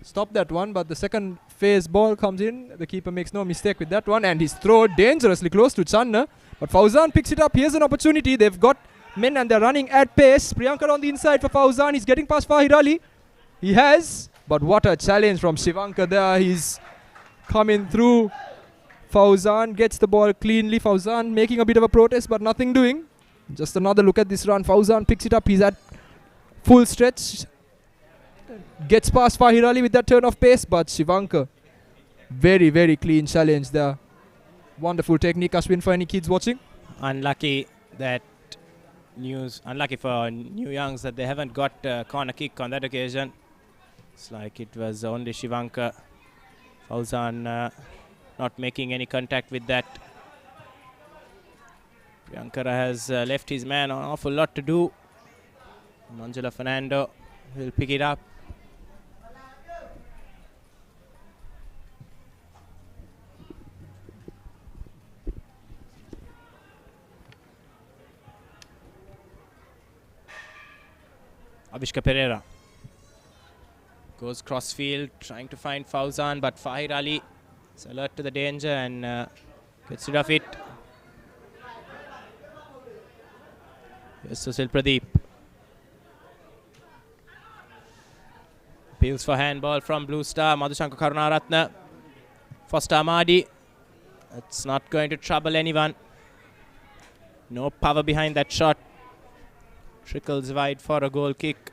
stop that one, but the second phase ball comes in. The keeper makes no mistake with that one, and he's thrown dangerously close to Channa. But Fauzan picks it up. Here's an opportunity. They've got men and they're running at pace. Priyankar on the inside for Fauzan. He's getting past Fahir Ali. He has, but what a challenge from Shivankar there. He's coming through. Fauzan gets the ball cleanly. Fauzan making a bit of a protest, but nothing doing. Just another look at this run. Fauzan picks it up. He's at full stretch. Gets past Fahir Ali with that turn of pace, but Shivankar, very, very clean challenge there. Wonderful technique, Ashwin, for any kids watching. Unlucky for New Youngs that they haven't got a corner kick on that occasion. It's like it was only Shivankar. Fauzan not making any contact with that. Priyankara has left his man an awful lot to do. Manjula Fernando will pick it up. Avishka Pereira goes crossfield trying to find Fauzan, but Fahir Ali is alert to the danger and gets rid of it. Here's Susil Pradeep. Appeals for handball from Blue Star. Madhushanka Karunaratne. Foster Amadi. That's not going to trouble anyone. No power behind that shot. Trickles wide for a goal kick.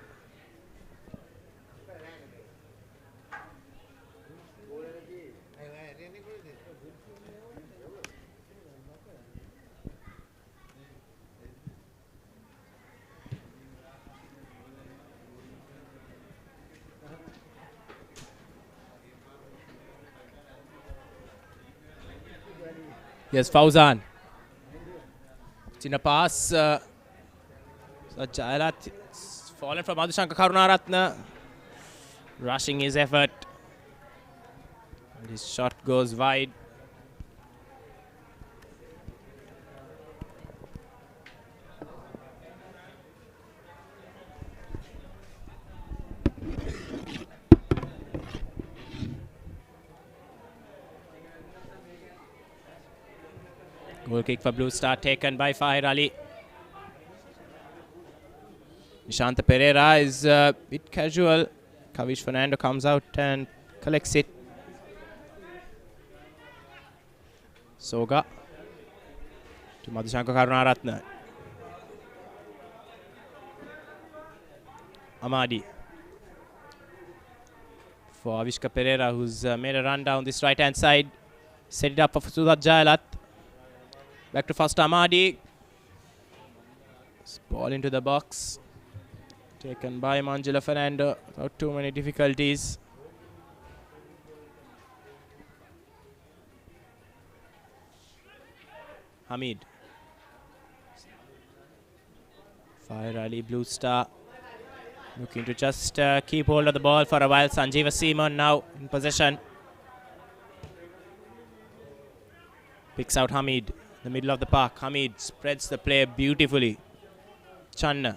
Yes, Fauzan. It's in a pass. So Jailat fallen from Madhushanka Karunaratne. Rushing his effort. And his shot goes wide. Goal kick for Blue Star taken by Fahir Ali. Nishanta Pereira is a bit casual. Kavish Fernando comes out and collects it. Soga to Madhushanka Karunaratne. Amadi for Avishka Pereira, who's made a run down this right hand side. Set it up for Sudat Jailat. Back to first Amadi. Ball into the box. Taken by Manjula Fernando without too many difficulties. Hamid. Fahir Ali, Blue Star. Looking to just keep hold of the ball for a while. Sanjeeva Seaman now in possession. Picks out Hamid. The middle of the park. Hamid spreads the play beautifully. Channa.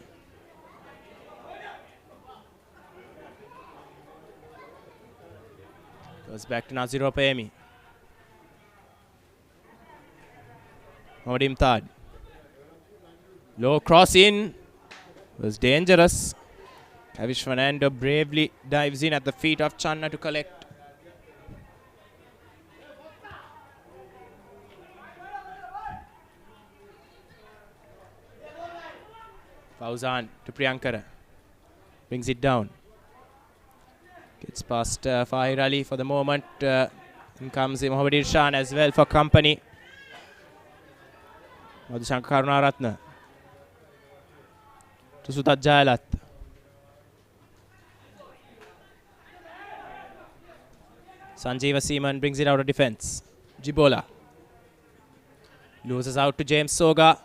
Goes back to Naziro Payemi. Mohammad Imtad. Low cross in. Was dangerous. Kavish Fernando bravely dives in at the feet of Channa to collect. Fauzan to Priyankara. Brings it down. Gets past Fahir Ali for the moment. In comes Mohammad Irshan as well for company. Madhushanka Karunaratne. To Sudat Jailat. Sanjeeva Seaman brings it out of defense. Jibola loses out to James Soga.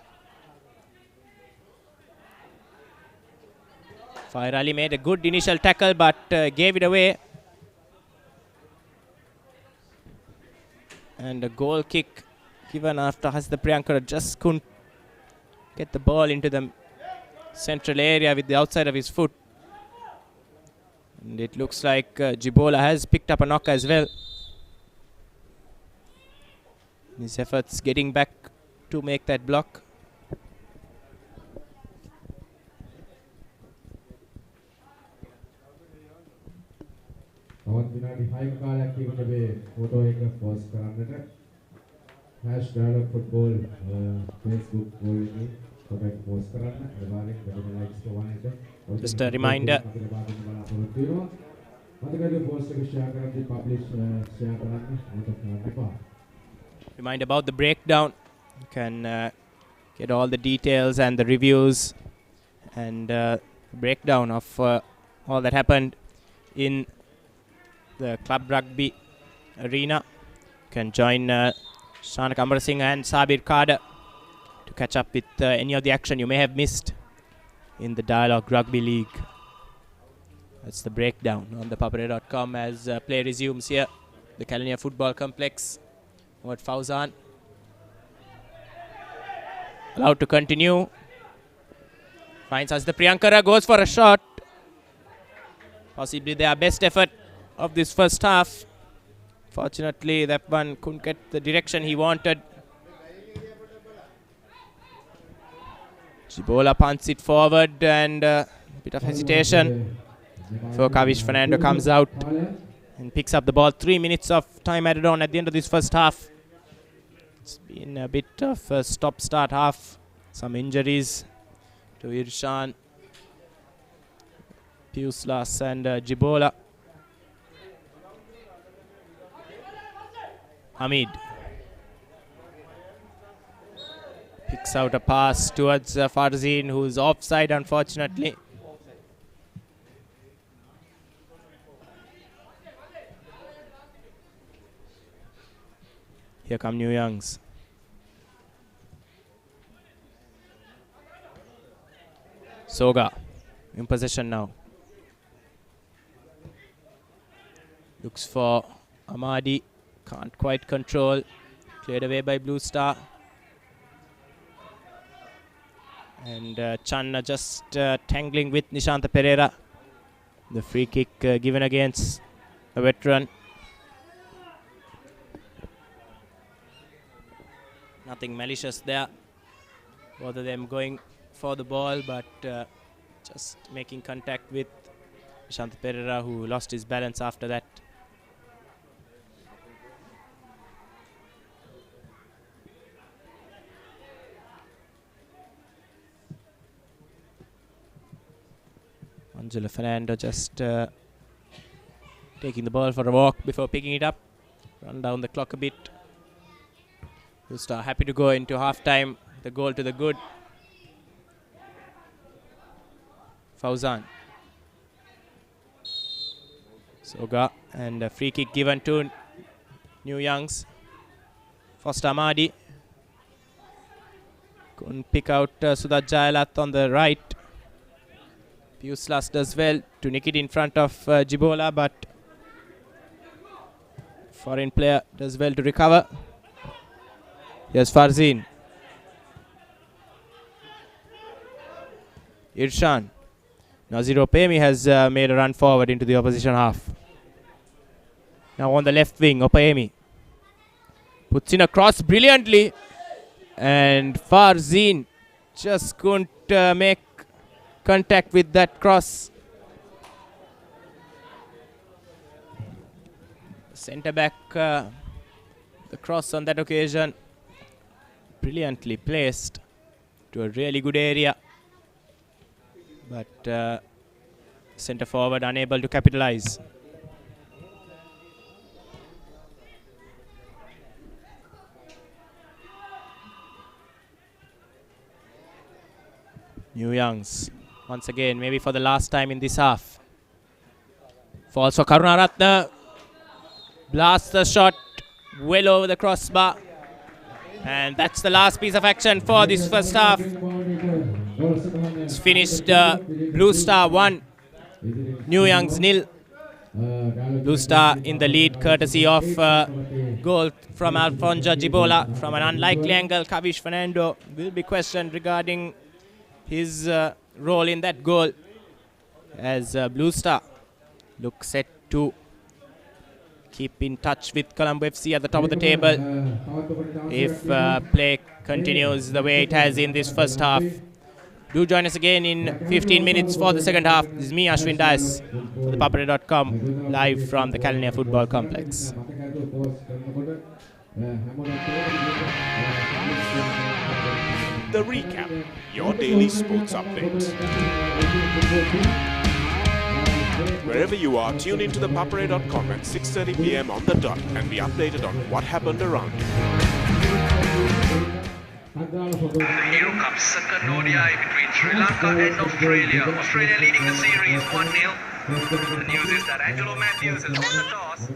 Fire Ali made a good initial tackle but gave it away. And a goal kick given after Hasitha Priyankara just couldn't get the ball into the central area with the outside of his foot. And it looks like Jibola has picked up a knock as well. His efforts getting back to make that block. තවත් විනාඩි 6ක කාලයක් තිබුණ මේ photo එක post කරන්නට #dialog football Facebook page එකේ photo එක post කරන්න අනිවාර්යෙන් වැඩි ලයික්ස් ප්‍රමාණයට Just a reminder. මතකද පෝස්ට් එක ෂෙයා කරද්දී පබ්ලිෂ් ෂෙයා කරන්න මතක කරන්න එපා. Remind about the breakdown. You can get all the details and the reviews and breakdown of all that happened in the club rugby arena. You can join Shanak Amarasinghe and Sabir Kada to catch up with any of the action you may have missed in the Dialog Rugby League. That's the breakdown on ThePapare.com as play resumes here. The Kalania Football Complex. What Fauzan allowed to continue. Finds us the Priyankara, goes for a shot. Possibly their best effort of this first half. Fortunately, that one couldn't get the direction he wanted. Jibola punts it forward and a bit of hesitation. So Kavish Fernando comes out and picks up the ball. 3 minutes of time added on at the end of this first half. It's been a bit of a stop-start half. Some injuries to Irshan, Piuslas and Jibola. Hamid picks out a pass towards Farzin, who's offside unfortunately. Here come New Youngs. Soga in possession now. Looks for Amadi. Can't quite control. Cleared away by Blue Star. And Channa just tangling with Nishanta Pereira. The free kick given against a veteran. Nothing malicious there. Both of them going for the ball, but just making contact with Nishanta Pereira, who lost his balance after that. Angelo Fernando just taking the ball for a walk before picking it up. Run down the clock a bit. Star happy to go into half-time. The goal to the good. Fauzan. Soga and a free kick given to New Youngs. Foster Amadi. Couldn't pick out Sudat Jayalat on the right. Piuslas does well to nick it in front of Jibola, but foreign player does well to recover. Here's Farzin. Irshan. Nazir Opemi has made a run forward into the opposition half. Now on the left wing, Opemi puts in a cross brilliantly, and Farzin just couldn't make contact with that cross. Centre back, the cross on that occasion, brilliantly placed to a really good area, but centre forward unable to capitalize. New Youngs once again, maybe for the last time in this half. Falls for Karunaratne. blasts the shot well over the crossbar. And that's the last piece of action for this first half. It's finished Blue Star 1, New Youngs 0. Blue Star in the lead courtesy of goal from Alfonso Gibola from an unlikely angle. Kavish Fernando will be questioned regarding his role in that goal, as Blue Star look set to keep in touch with Colombo FC at the top of the table if play continues the way it has in this first half. Do join us again in 15 minutes for the second half. This is me, Ashwin Dias, for ThePapare.com, live from the Calania Football Complex. The recap, your daily sports update. Wherever you are, tune into ThePapare.com at 6:30 p.m. on the dot and be updated on what happened around you. The Hero Cup second ODI between Sri Lanka and Australia. Australia leading the series 1-0. The news is that Angelo Matthews is on the toss.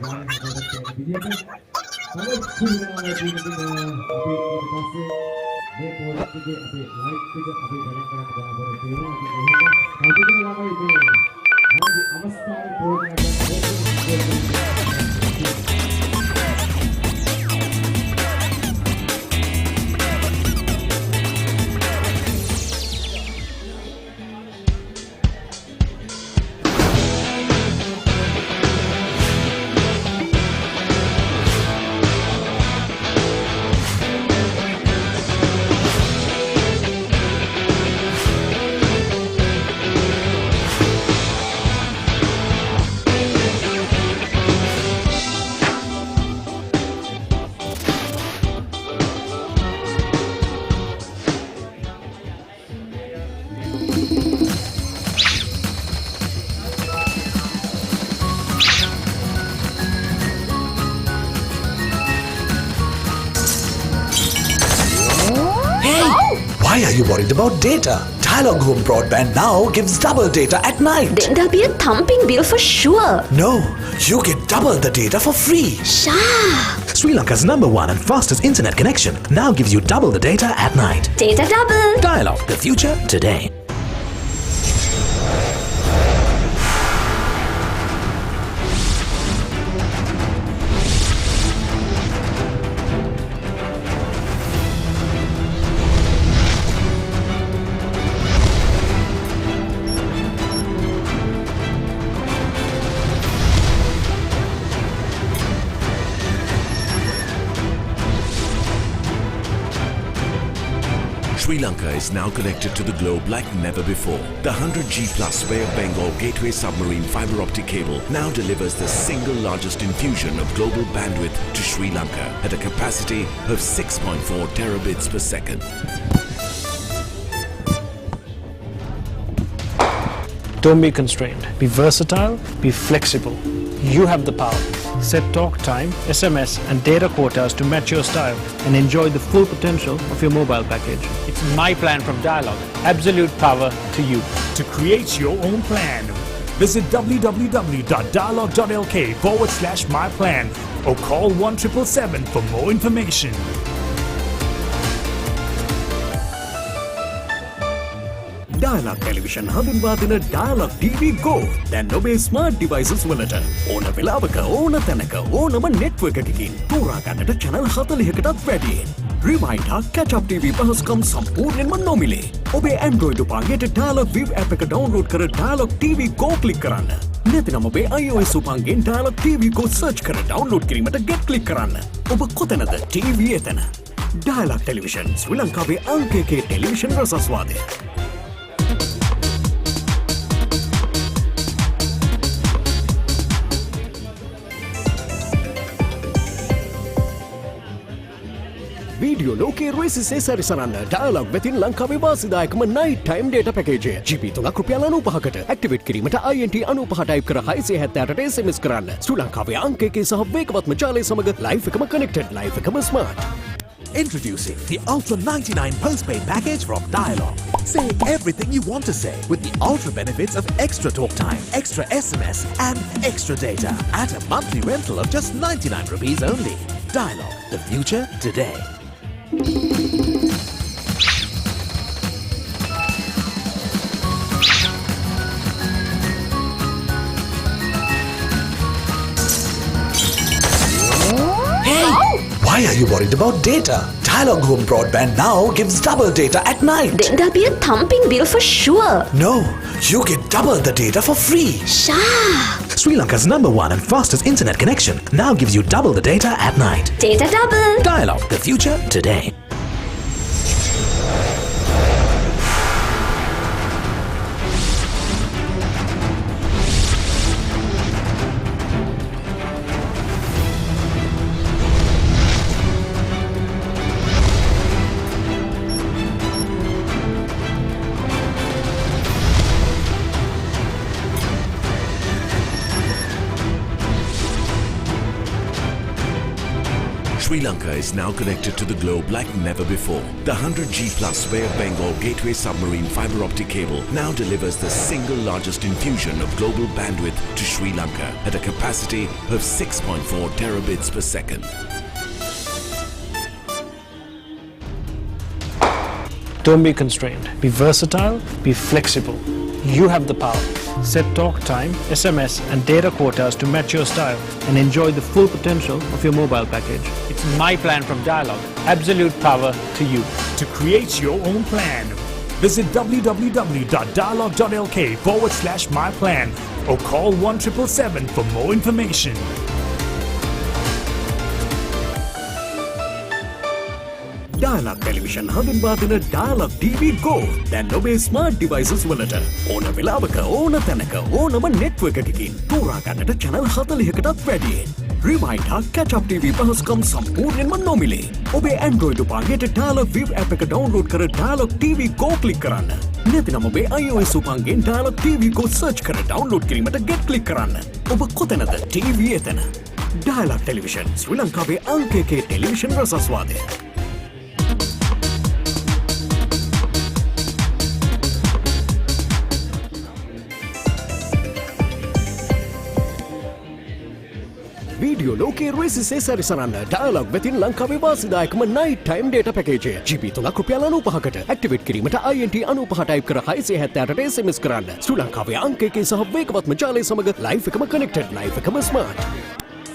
Why are you worried about data? Dialog Home Broadband now gives double data at night. Then there'll be a thumping bill for sure. No, you get double the data for free. Sha! Sri Lanka's #1 and fastest internet connection now gives you double the data at night. Data double. Dialog, the future today. Sri Lanka is now connected to the globe like never before. The 100G Plus Bay of Bengal Gateway Submarine Fiber Optic Cable now delivers the single largest infusion of global bandwidth to Sri Lanka at a capacity of 6.4 terabits per second. Don't be constrained. Be versatile, be flexible. You have the power. Set talk time, SMS and data quotas to match your style and enjoy the full potential of your mobile package. It's my plan from Dialog. Absolute power to you. To create your own plan, visit www.dialog.lk/myplan or call 1777 for more information. Dialog Television හඳුන්වා දෙන Dialog TV Go දැන් ඔබේ smart devices වලට ඕන වෙලාවක ඕන තැනක ඕනම network එකකින් තෝරා ගන්නට channel 40කටත් වැඩියෙන්. Rewind හා catch up TV පහසුකම් සම්පූර්ණයෙන්ම නොමිලේ. ඔබේ Android උපංගයට Dialog Viv app එක download කර Dialog TV Go click කරන්න. නැතිනම් ඔබේ iOS උපංගෙන් Dialog TV Go search කර download කිරීමට get click කරන්න. ඔබ කොතැනද TV එතන. Dialog Television ශ්‍රී ලංකාවේ අංක 1 ටෙලිවිෂන් රසස්වාදය. Video ලෝකයේ රේසිසේ සැරිසරන්න Dialog වෙතින් ලංකාවේ වාසිදායකම night time data package GB 3ක් රුපියල් 95කට activate කිරීමට INT 95 type කර 678ට SMS කරන්න ශ්‍රී ලංකාවේ අංක 1 සහ වේගවත්ම ජාලය සමග live එකම connected live එකම smart Introducing the Ultra 99 postpaid package from Dialog. Say everything you want to say with the ultra benefits of extra talk time, extra SMS and extra data at a monthly rental of just 99 rupees only. Dialog, the future today. Why are you worried about data? Dialog Home Broadband now gives double data at night. Then there'll be a thumping bill for sure. No, you get double the data for free. Sha! Sri Lanka's #1 and fastest internet connection now gives you double the data at night. Data double. Dialog, the future today. Sri Lanka is now connected to the globe like never before. The 100G plus Bay of Bengal Gateway submarine fiber optic cable now delivers the single largest infusion of global bandwidth to Sri Lanka at a capacity of 6.4 terabits per second. Don't be constrained. Be versatile, be flexible. You have the power. Set talk time, SMS and data quotas to match your style and enjoy the full potential of your mobile package. It's my plan from Dialog. Absolute power to you. To create your own plan, visit www.dialog.lk/myplan or call 1777 for more information. Dialog Television හඳුන්වා දෙන Dialog TV Go දැන් ඔබේ smart devices වලට ඕන වෙලාවක ඕන තැනක ඕනම network එකකින් තෝරා ගන්නට channel 40කටත් වැඩියෙන්. Rewind හා catch up TV පහසුකම් සම්පූර්ණයෙන්ම නොමිලේ. ඔබේ Android උපකරණයට Dialog Viv app එක download කර Dialog TV Go click කරන්න. නැතිනම් ඔබේ iOS උපකරණයෙන් Dialog TV Go search කර download කිරීමට get click කරන්න. ඔබ කොතැනද TV එතන. Dialog Television ශ්‍රී ලංකාවේ අංක 1 ටෙලිවිෂන් රසස්වාදය. Video ලෝකයේ රෙසිසේ සැරිසරන්න Dialog වෙතින් ලංකාවේ වාසිදායකම night time data package GB 3ක් රුපියල් 95කට activate කිරීමට INT 95 type කර 678ට SMS කරන්න. ශ්‍රී ලංකාවේ අංක 1 සහ වේගවත්ම ජාලය සමග live එකම connected, live එකම smart.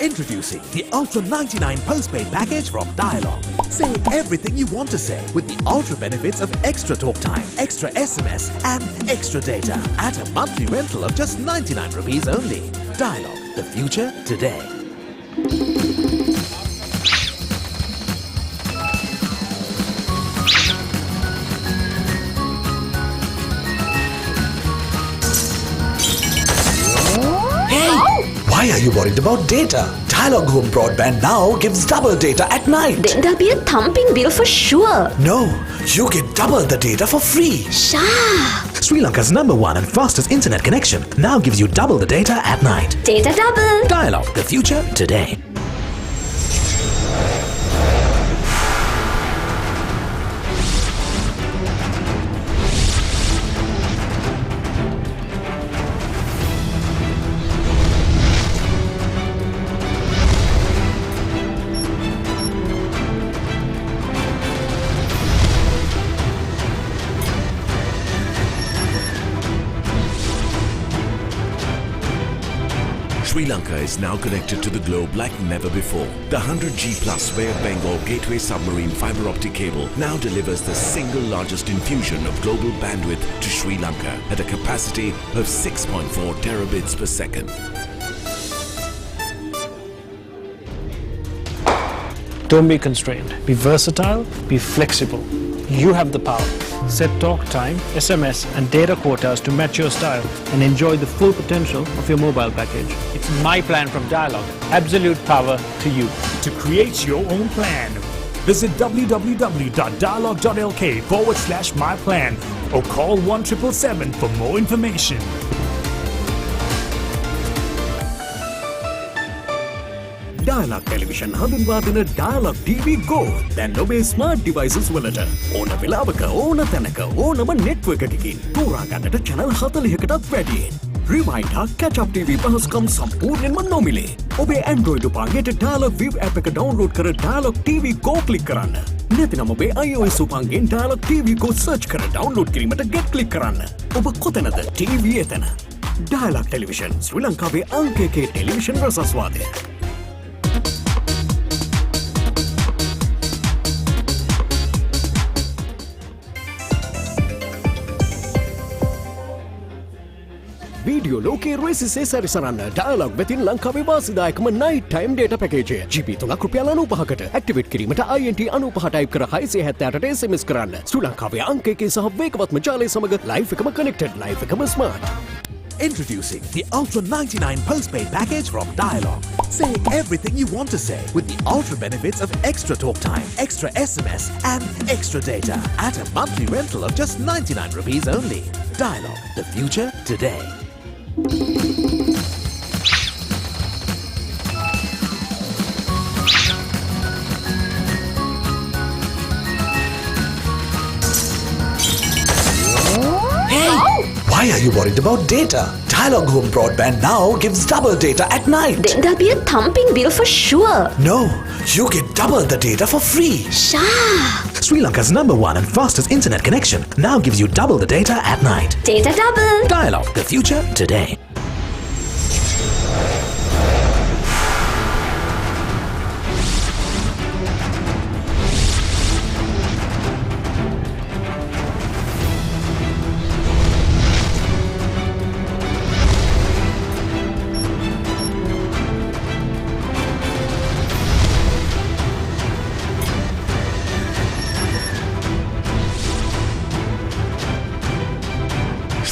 Introducing the Ultra 99 postpaid package from Dialog. Say everything you want to say with the ultra benefits of extra talk time, extra SMS and extra data at a monthly rental of just 99 rupees only. Dialog, the future today. Why are you worried about data? Dialog Home Broadband now gives double data at night. Then there'll be a thumping bill for sure. No, you get double the data for free. Sha! Sri Lanka's #1 and fastest internet connection now gives you double the data at night. Data double. Dialog, the future today. Sri Lanka is now connected to the globe like never before. The 100G plus Bay of Bengal Gateway submarine fiber optic cable now delivers the single largest infusion of global bandwidth to Sri Lanka at a capacity of 6.4 terabits per second. Don't be constrained. Be versatile, be flexible. You have the power. Set talk time, SMS and data quotas to match your style and enjoy the full potential of your mobile package. It's my plan from Dialog. Absolute power to you. To create your own plan, visit www.dialog.lk/myplan or call 1777 for more information. Dialog Television හඳුන්වා දෙන Dialog TV Go දැන් ඔබේ smart devices වලට ඕන වෙලාවක ඕන තැනක ඕනම network එකකින් තෝරා ගන්නට channel 40කටත් වැඩියෙන්. Rewind හා catch up TV පහසුකම් සම්පූර්ණයෙන්ම නොමිලේ. ඔබේ Android උපකරණයට Dialog View app එක download කර Dialog TV Go click කරන්න. නැතිනම් ඔබේ iOS උපකරණයෙන් Dialog TV Go search කර download කිරීමට get click කරන්න. ඔබ කොතැනද TV එතන. Dialog Television ශ්‍රී ලංකාවේ අංක 1 ටෙලිවිෂන් රසස්වාදය. වීඩියෝ ලෝකයේ රෙසිසේ සැරිසරන්න ඩයලොග් වෙතින් ලංකාවේ වාසිදායකම night time data package GB 3ක් රුපියල් 95කට ඇක්ටිවේට් කිරීමට INT 95 ටයිප් කර 678ට SMS කරන්න. ශ්‍රී ලංකාවේ අංක 1 සහ වේගවත්ම ජාලය සමග live එකම connected live එකම smart. Introducing the Ultra 99 postpaid package from Dialog. Say everything you want to say with the ultra benefits of extra talk time, extra SMS and extra data at a monthly rental of just 99 rupees only. Dialog, the future today. Why are you worried about data? Dialog Home Broadband now gives double data at night. Then there'll be a thumping bill for sure. No, you get double the data for free. Sha! Sri Lanka's #1 and fastest internet connection now gives you double the data at night. Data double. Dialog, the future today.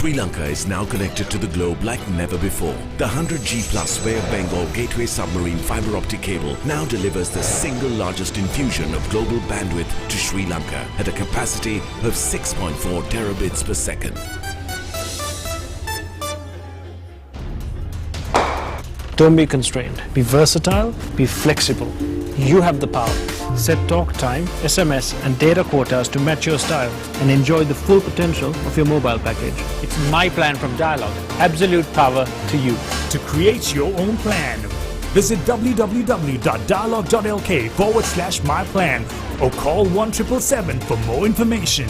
Sri Lanka is now connected to the globe like never before. The 100G Plus Bay of Bengal Gateway submarine fiber optic cable now delivers the single largest infusion of global bandwidth to Sri Lanka at a capacity of 6.4 terabits per second. Don't be constrained. Be versatile, be flexible. You have the power. Set talk time, SMS and data quotas to match your style and enjoy the full potential of your mobile package. It's my plan from Dialog. Absolute power to you. To create your own plan, visit www.dialog.lk/myplan or call 1777 for more information.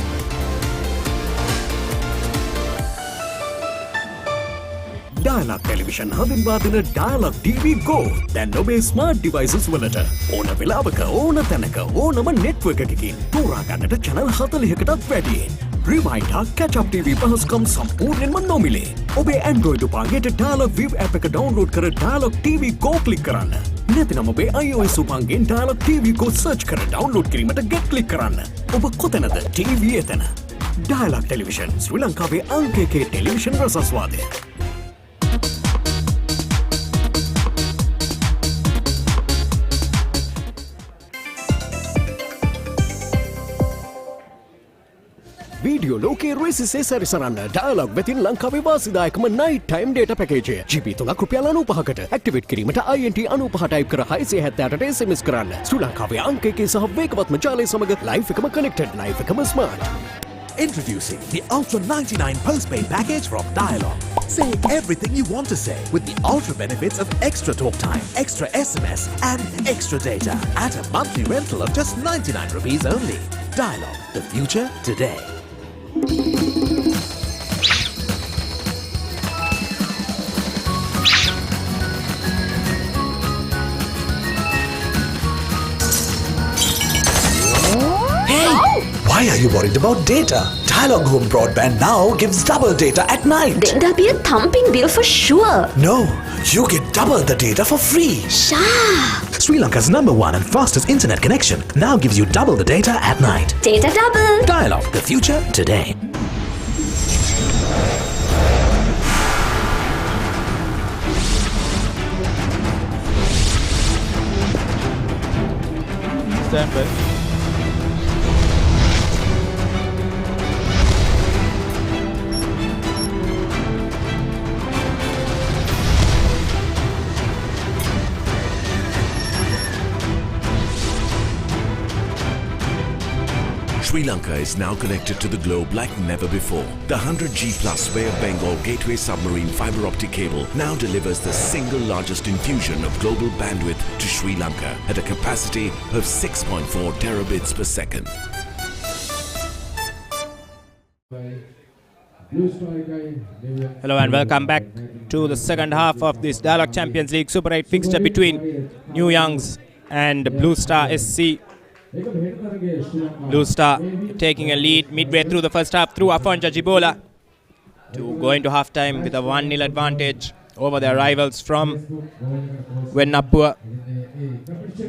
Dialog Television හඳුන්වා දෙන Dialog TV Go දැන් ඔබේ smart devices වලට ඕන වෙලාවක ඕන තැනක ඕනම network එකකින් තෝරා ගන්නට channel 40කටත් වැඩියෙන්. Rewind හා catch up TV පහසුකම් සම්පූර්ණයෙන්ම නොමිලේ. ඔබේ Android උපකරණයට Dialog View app එක download කර Dialog TV Go click කරන්න. නැතිනම් ඔබේ iOS උපකරණයෙන් Dialog TV Go search කර download කිරීමට get click කරන්න. ඔබ කොතැනද TV එතන. Dialog Television ශ්‍රී ලංකාවේ අංක 1 ටෙලිවිෂන් රසස්වාදය. වීඩියෝ ලෝකයේ රෙසිසේ සැරිසරන්න ඩයලොග් වෙතින් ලංකාවේ වාසිදායකම night time data package GB 3ක් රුපියල් 95කට ඇක්ටිවේට් කිරීමට INT 95 ටයිප් කර 678ට SMS කරන්න. ශ්‍රී ලංකාවේ අංක 1 සහ වේගවත්ම ජාලය සමග live එකම connected live එකම smart. Introducing the Ultra 99 postpaid package from Dialog. Say everything you want to say with the ultra benefits of extra talk time, extra SMS and extra data at a monthly rental of just 99 rupees only. Dialog, the future today. Why are you worried about data? Dialog Home Broadband now gives double data at night. Then there'll be a thumping bill for sure. No, you get double the data for free. Sha! Sri Lanka's #1 and fastest internet connection now gives you double the data at night. Data double. Dialog, the future today. Stand by. Sri Lanka is now connected to the globe like never before. The 100G plus Bay of Bengal Gateway submarine fiber optic cable now delivers the single largest infusion of global bandwidth to Sri Lanka at a capacity of 6.4 terabits per second. Hello and welcome back to the second half of this Dialog Champions League Super 8 fixture between New Youngs and Blue Star SC. Blue Star taking a lead midway through the first half through Afonja Jibola to go into halftime with a 1-0 advantage over their rivals from Wennapua.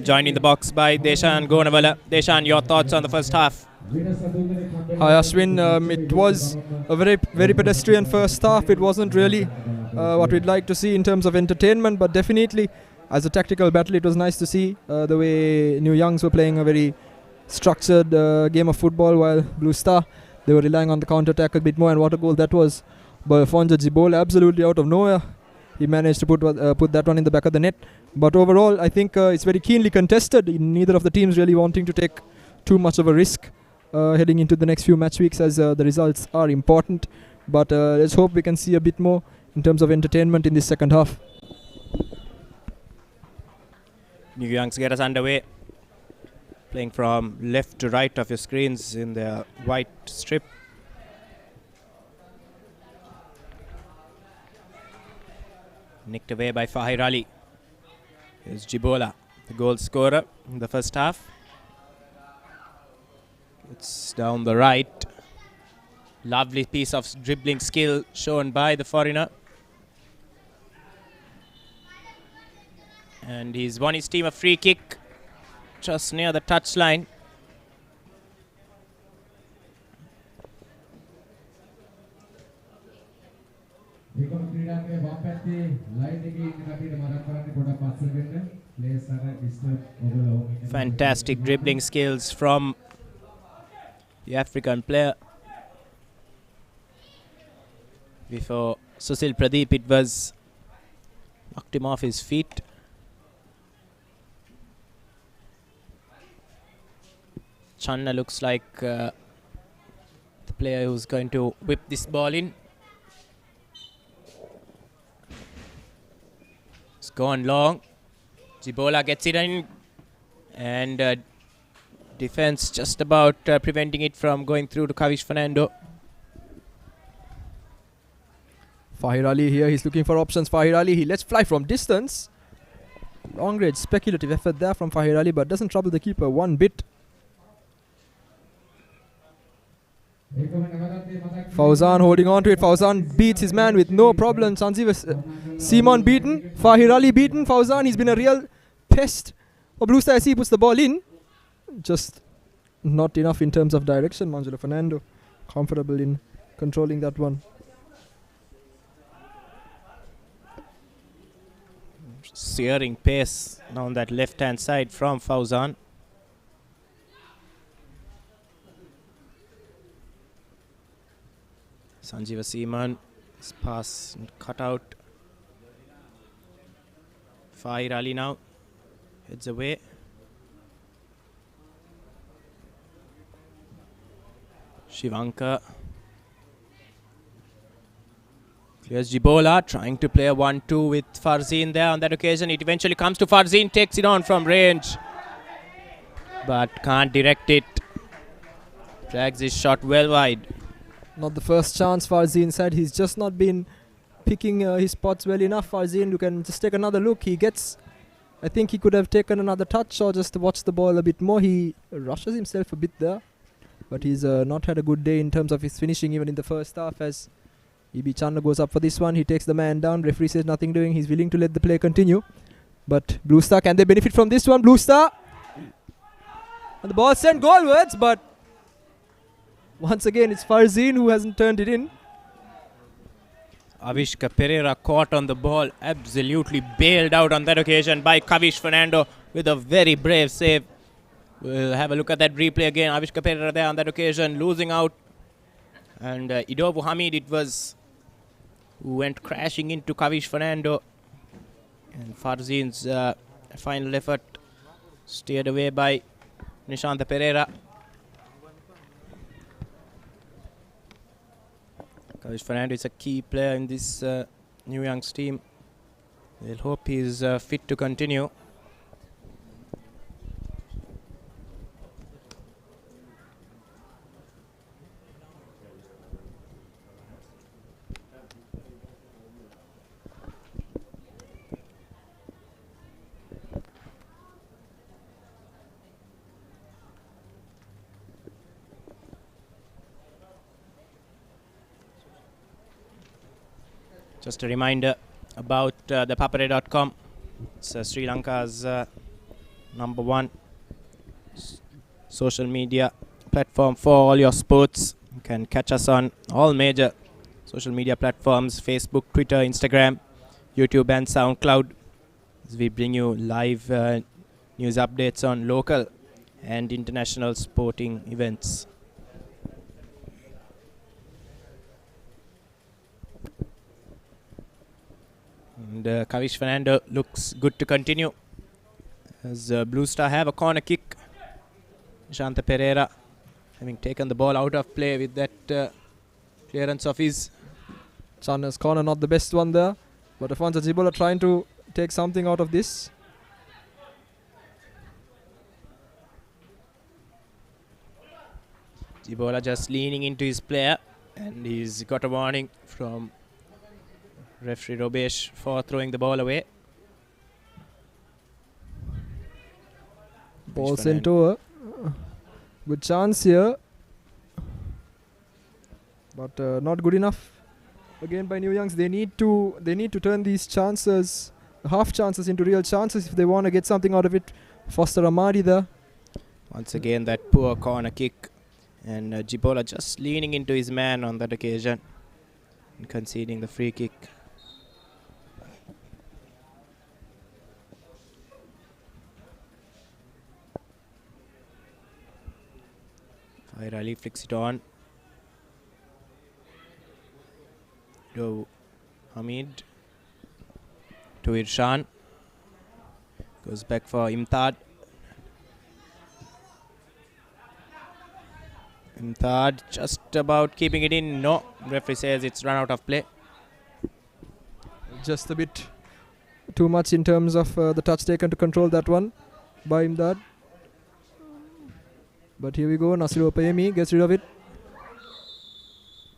Joined in the box by Deshan Gonavala. Deshan, your thoughts on the first half? Hi Ashwin, it was a very pedestrian first half. It wasn't really what we'd like to see in terms of entertainment, but definitely as a tactical battle it was nice to see the way New Youngs were playing a very structured game of football, while Blue Star, they were relying on the counter-attack a bit more. And what a goal that was by Afonja Jibola, absolutely out of nowhere. He managed to put that one in the back of the net. But overall I think it's very keenly contested, neither of the teams really wanting to take too much of a risk heading into the next few match weeks, as the results are important. But let's hope we can see a bit more in terms of entertainment in this second half. New Youngs get us underway, playing from left to right of your screens in their white strip. Nicked away by Fahir Ali. Here's Jibola, the goal scorer in the first half. It's down the right. Lovely piece of dribbling skill shown by the foreigner. And he's won his team a free kick just near the touchline. Fantastic dribbling skills from the African player. Before Susil Pradeep, it was knocked him off his feet. Channa looks like the player who's going to whip this ball in. It's gone long. Jibola gets it in, and defense just about preventing it from going through to Kavish Fernando. Fahir Ali here, he's looking for options. Fahir Ali, he lets fly from distance. Long range, speculative effort there from Fahir Ali, but doesn't trouble the keeper one bit. Fauzan holding on to it. Fauzan beats his man with no problem. Sanjeev Simon beaten. Fahir Ali beaten. Fauzan, he's been a real pest. Blue Star SC puts the ball in. Just not enough in terms of direction. Manjula Fernando comfortable in controlling that one. Searing pace down that left hand side from Fauzan. Sanjeev Seaman, his pass cut out. Fahir Ali now heads away. Shivanka clears Jibola, trying to play a 1-2 with Farzin there on that occasion. It eventually comes to Farzin, takes it on from range, but can't direct it. Drags his shot well wide. Not the first chance Farzin said. He's just not been picking his spots well enough. Farzin, you can just take another look. He gets, I think he could have taken another touch or just watched the ball a bit more. He rushes himself a bit there, but he's not had a good day in terms of his finishing even in the first half. As E.B. Chandler goes up for this one, he takes the man down. Referee says nothing doing. He's willing to let the play continue. But Blue Star, can they benefit from this one? Blue Star, and the ball sent goalwards, but once again, it's Farzin who hasn't turned it in. Avishka Pereira caught on the ball, absolutely bailed out on that occasion by Kavish Fernando with a very brave save. We'll have a look at that replay again. Avishka Pereira there on that occasion, losing out. And Idovu Hamid, it was, who went crashing into Kavish Fernando. And Farzin's final effort steered away by Nishanta Pereira. Kavish Fernando is a key player in this New Young's team. We'll hope he's fit to continue. Just a reminder about ThePapare.com. It's Sri Lanka's #1 social media platform for all your sports. You can catch us on all major social media platforms: Facebook, Twitter, Instagram, YouTube and SoundCloud, as we bring you live news updates on local and international sporting events. And Kavish Fernando looks good to continue, as Blue Star have a corner kick. Shanta Pereira having taken the ball out of play with that clearance of his. Channa's corner, not the best one there, but Afonso Jibola trying to take something out of this. Jibola just leaning into his player, and he's got a warning from referee Robesh for throwing the ball away. Ball sent over. Good chance here, but not good enough. Again by New Youngs, they need to turn these chances, half chances, into real chances if they want to get something out of it. Foster Amadi there. Once again, that poor corner kick, and Jibola just leaning into his man on that occasion and conceding the free kick. Fire Ali flicks it on. To Hamid. To Irshan. Goes back for Imtad. Imtad just about keeping it in. No, referee says it's run out of play. Just a bit too much in terms of the touch taken to control that one by Imtad. But here we go, Nasir Opayemi gets rid of it.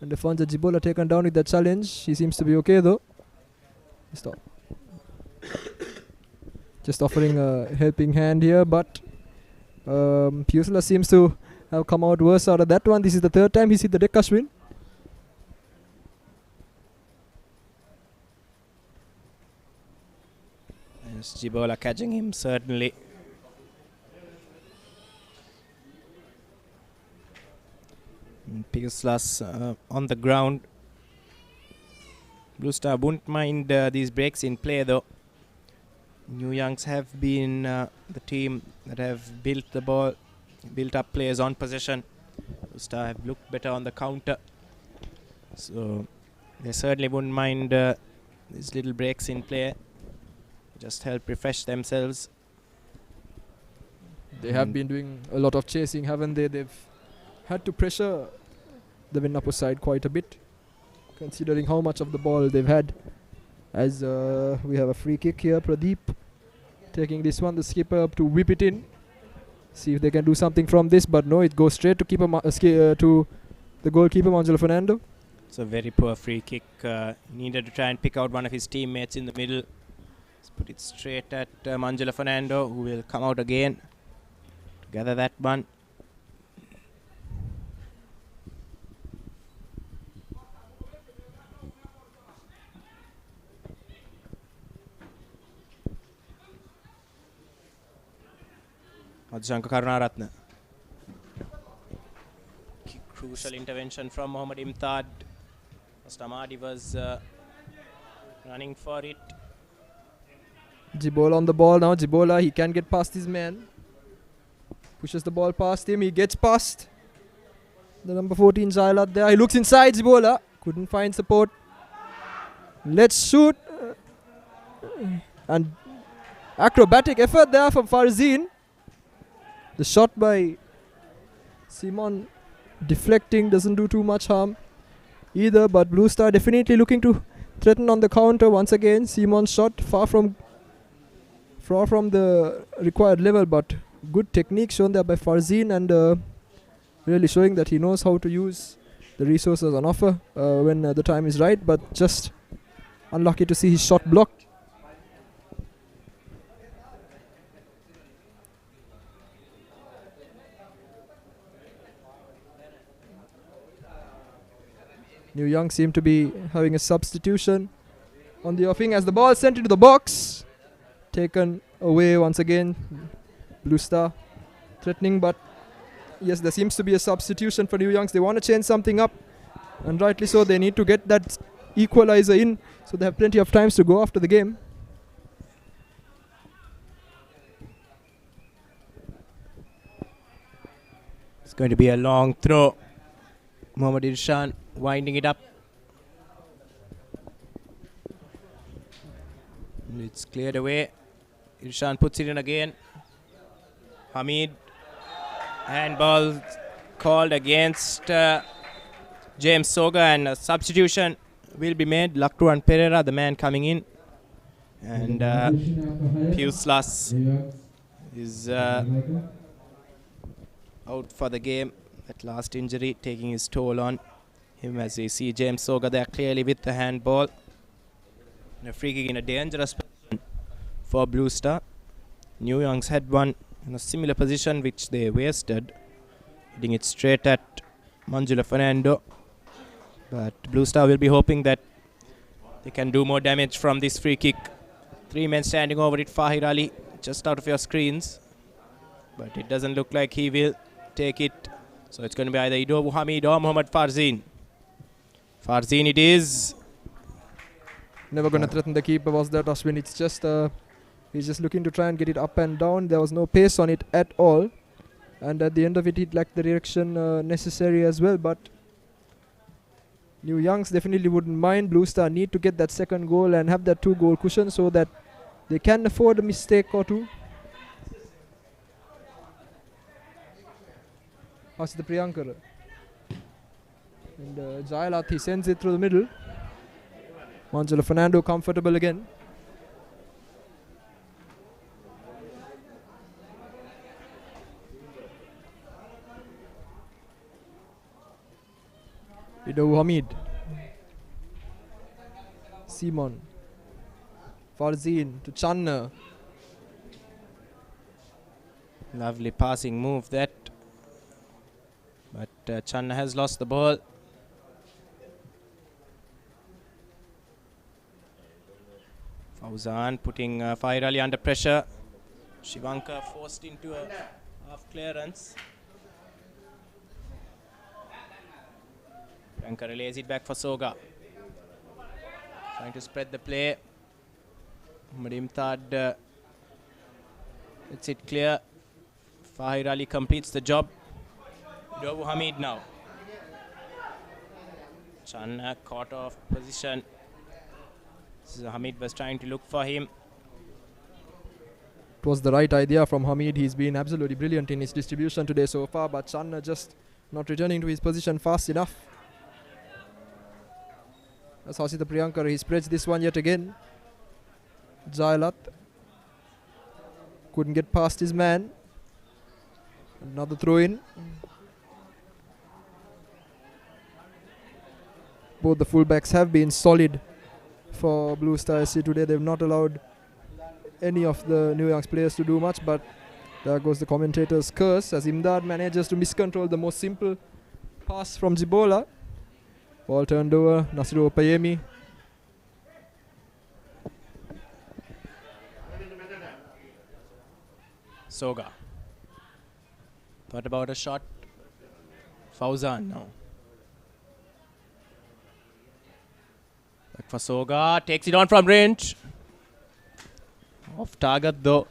And Afonso Jibola taken down with that challenge. He seems to be okay though. Stop. Just offering a helping hand here, but Pusula seems to have come out worse out of that one. This is the third time he's hit the deck, Ashwin. Yes, Jibola catching him, certainly. Pusula's on the ground. Blue Star wouldn't mind these breaks in play though. New Youngs have been the team that have built the ball, built up players on possession. Blue Star have looked better on the counter, so they certainly wouldn't mind these little breaks in play. Just help refresh themselves. They have been doing a lot of chasing, haven't they? They've had to pressure the Vinnapo side quite a bit, considering how much of the ball they've had. As we have a free kick here, Pradeep taking this one, the skipper up to whip it in. See if they can do something from this, but no, it goes straight to keeper to the goalkeeper, Manjula Fernando. It's a very poor free kick. Needed to try and pick out one of his teammates in the middle. Let's put it straight at Manjula Fernando, who will come out again to gather that one. Madhushanka Karunaratne. Crucial intervention from Mohammad Imtad. Amadi was running for it. Jibola on the ball now. Jibola, he can get past his man. Pushes the ball past him. He gets past the number 14 Zailat there. He looks inside. Jibola couldn't find support. Let's shoot. And acrobatic effort there from Farzin. The shot by Simon deflecting doesn't do too much harm. either, but Blue Star definitely looking to threaten on the counter once again. Simon's shot far from the required level, but good technique shown there by Farzin, and really showing that he knows how to use the resources on offer when the time is right, but just unlucky to see his shot blocked. New Young seem to be having a substitution on the offing as the ball sent into the box. Taken away once again. Blue Star threatening, but yes, there seems to be a substitution for New Youngs. They want to change something up, and rightly so. They need to get that equalizer in, so they have plenty of times to go after the game. It's going to be a long throw. Mohammad Irshan winding it up. It's cleared away. Irshan puts it in again. Hamid. Handball called against James Soga, and a substitution will be made. Lakruan Pereira, the man coming in. And Puslas is out for the game. That last injury taking his toll on him, as we see James Soga there clearly with the handball. And a free kick in a dangerous position for Blue Star. New Youngs had one in a similar position which they wasted, hitting it straight at Manjula Fernando. But Blue Star will be hoping that they can do more damage from this free kick. 3 men standing over it. Fahir Ali just out of your screens, but it doesn't look like he will take it. So it's going to be either Ido Hamid or Mohammad Farzin. Farzin it is. Never going to threaten the keeper, was that, Ashwin? It's just he's just looking to try and get it up and down. There was no pace on it at all, and at the end of it, it lacked the direction necessary as well. But New Youngs definitely wouldn't mind. Blue Star need to get that second goal and have that 2-goal cushion so that they can afford a mistake or two. How's the Priyankar? And Jailath, he sends it through the middle. Manjula Fernando comfortable again. Ido Hamid. Simon. Farzin to Channa. Lovely passing move that. But Channa has lost the ball. Fauzan putting Fahir Ali under pressure. Shivanka forced into a half clearance. Priyanka relays it back for Soga. Trying to spread the play. Madimtad gets it clear. Fahir Ali completes the job. Ido Hamid now. Channa caught off position. Hamid was trying to look for him. It was the right idea from Hamid. He's been absolutely brilliant in his distribution today so far, but Channa just not returning to his position fast enough. That's Hasita Priyankar. He spreads this one yet again. Jailath couldn't get past his man. Another throw in. Both the fullbacks have been solid for Blue Star SC today. They've not allowed any of the New Youngs players to do much, but there goes the commentator's curse as Imdad manages to miscontrol the most simple pass from Jibola. Ball turned over. Nasiru Opayemi. Soga. Thought about a shot. Fauzan now. Back for Soga. Takes it on from range. Off target though.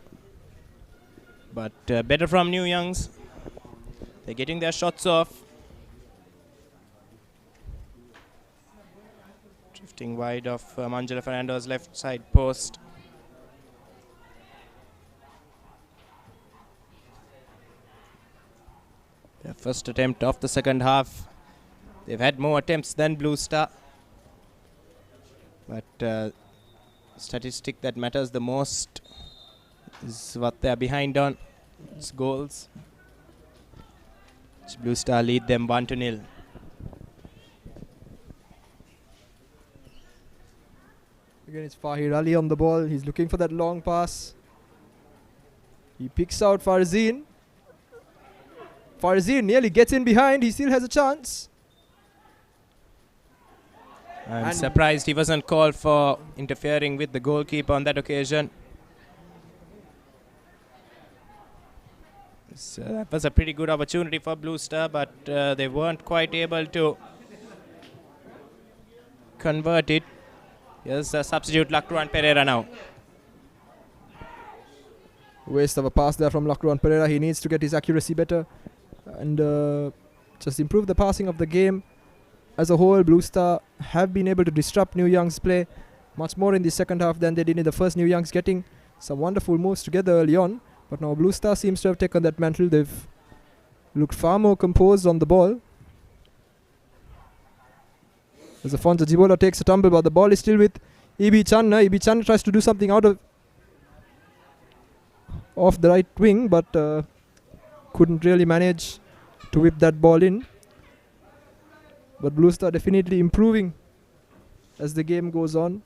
But better from New Youngs. They're getting their shots off. Drifting wide of Manjula Fernando's left side post. Their first attempt of the second half They've had more attempts than Blue Star. But statistic that matters the most is what they're behind on. It's goals. Blue Star lead them 1-0. Again, it's Fahir Ali on the ball. He's looking for that long pass. He picks out Farzeen. Farzeen nearly gets in behind. He still has a chance. I'm surprised he wasn't called for interfering with the goalkeeper on that occasion. So that was a pretty good opportunity for Blue Star, but they weren't quite able to convert it. Here's a substitute Lakruan Pereira now. Waste of a pass there from Lakruan Pereira. He needs to get his accuracy better and just improve the passing of the game. As a whole, Blue Star have been able to disrupt New Young's play much more in the second half than they did in the first. New Young's getting some wonderful moves together early on, but now Blue Star seems to have taken that mantle. They've looked far more composed on the ball. As Afonso Jibola takes a tumble, but the ball is still with Ibi Channa. Ibi Channa tries to do something out of off the right wing, but couldn't really manage to whip that ball in. But Blue Star definitely improving as the game goes on.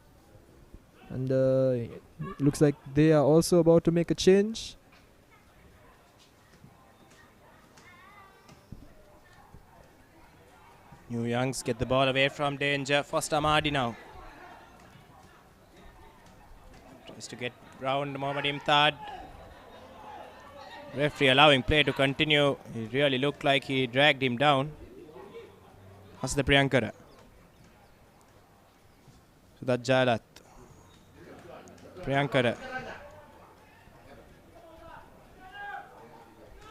And it looks like they are also about to make a change. New Youngs get the ball away from danger. First Amadi now. Tries to get round Mohammad Imtad. Referee allowing play to continue. It really looked like he dragged him down. Hasda Priyankara. Sudat Jalat. Priyankara.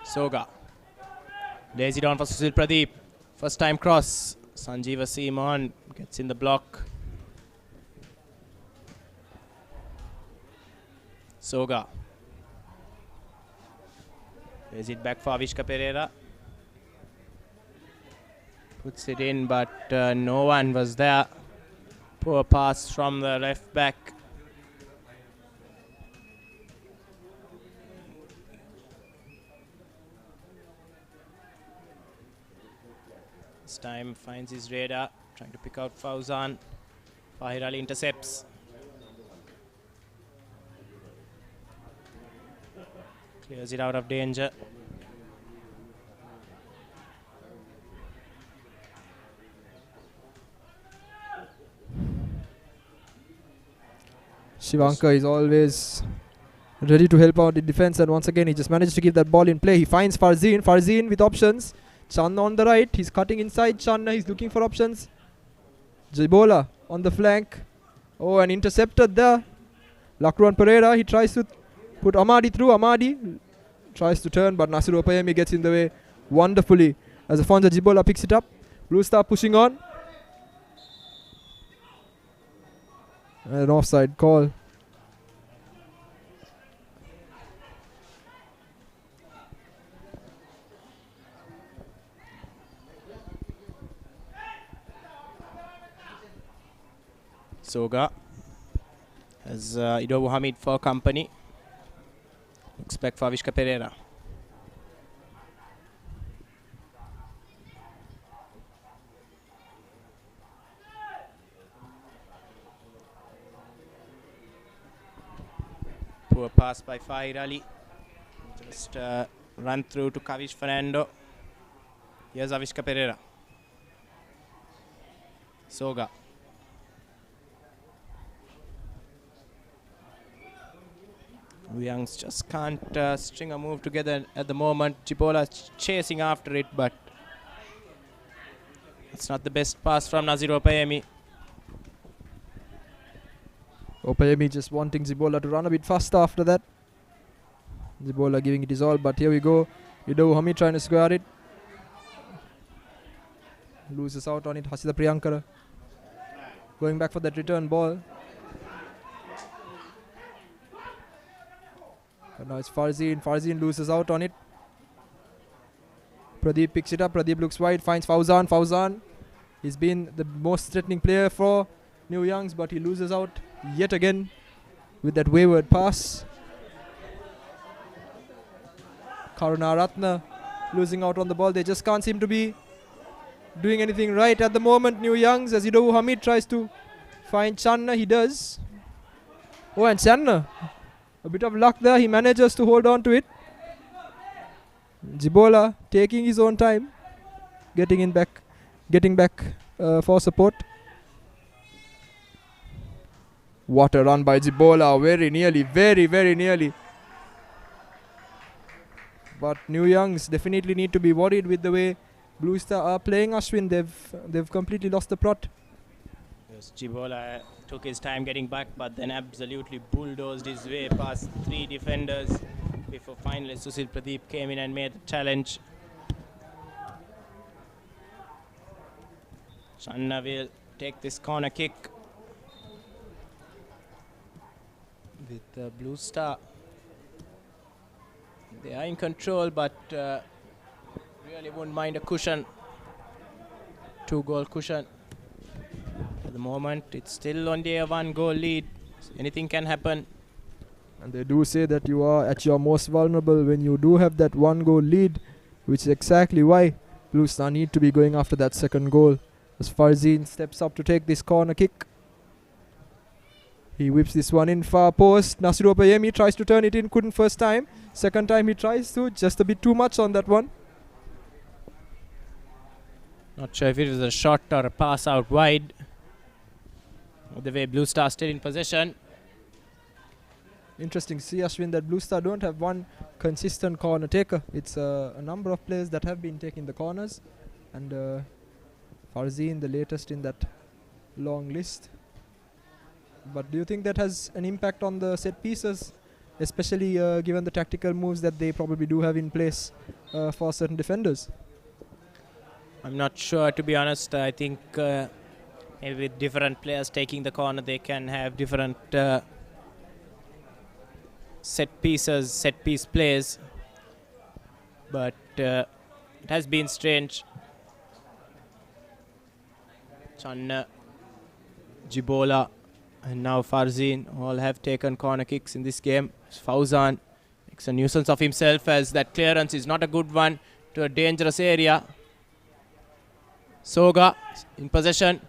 Soga. Lazy down for Susil Pradeep. First time cross. Sanjeeva Simon gets in the block. Soga. Plays it back for Avishka Pereira. Puts it in, but no one was there. Poor pass from the left back. This time finds his radar, trying to pick out Fauzan. Fahir Ali intercepts. Clears it out of danger. Shivanka is always ready to help out in defense, and once again he just managed to keep that ball in play. He finds Farzeen. Farzeen with options. Channa on the right. He's cutting inside Channa. He's looking for options. Jibola on the flank. Oh, and intercepted there. Lakruan Pereira. He tries to put Amadi through. Amadi tries to turn, but Nasir Opayemi gets in the way wonderfully as Afonso Jibola picks it up. Blue Star pushing on. An offside call. Soga has Idowu Hamid for company. Looks back for Avishka Pereira. Poor pass by Fahir Ali. Just run through to Kavish Fernando. Here's Avishka Pereira. Soga. Youngs just can't string a move together at the moment. Jibola chasing after it, but it's not the best pass from Nazir Opayemi. Opayemi just wanting Jibola to run a bit faster after that. Jibola giving it his all, but here we go. Idowu Hamid trying to square it. Loses out on it. Hasida Priyankara going back for that return ball. But now it's Farzeen. Farzeen loses out on it. Pradeep picks it up. Pradeep looks wide, finds Fauzan. Fauzan He's been the most threatening player for New Youngs, but he loses out yet again with that wayward pass. Karunaratne losing out on the ball. They just can't seem to be doing anything right at the moment. New Youngs, as Idowu Hamid tries to find Channa. He does. Oh, and Channa, a bit of luck there. He manages to hold on to it. Jibola taking his own time, getting back for support. What a run by Jibola. Very nearly, very nearly. But New Youngs definitely need to be worried with the way Blue Star are playing. Ashwin, they've completely lost the plot. Yes, Jibola took his time getting back, but then absolutely bulldozed his way past 3 defenders before finally Susil Pradeep came in and made the challenge. Channa will take this corner kick with the Blue Star. They are in control, but really wouldn't mind a cushion. 2-goal cushion. At the moment, it's still only a 1-goal lead. Anything can happen. And they do say that you are at your most vulnerable when you do have that 1-goal lead, which is exactly why Blue Star need to be going after that second goal. As Farzin steps up to take this corner kick. He whips this one in far post. Nasiru Opayemi tries to turn it in, couldn't first time. Second time he tries to, just a bit too much on that one. Not sure if it was a shot or a pass out wide. The way Blue Star still in possession. Interesting to see, Ashwin, that Blue Star don't have one consistent corner taker. It's a number of players that have been taking the corners. And Farzin, the latest in that long list. But do you think that has an impact on the set pieces, especially given the tactical moves that they probably do have in place for certain defenders? I'm not sure, to be honest. I think maybe with different players taking the corner, they can have different set piece plays. But it has been strange. Channa, Jibola, and now Farzin all have taken corner kicks in this game. Fauzan makes a nuisance of himself as that clearance is not a good one to a dangerous area. Soga in possession.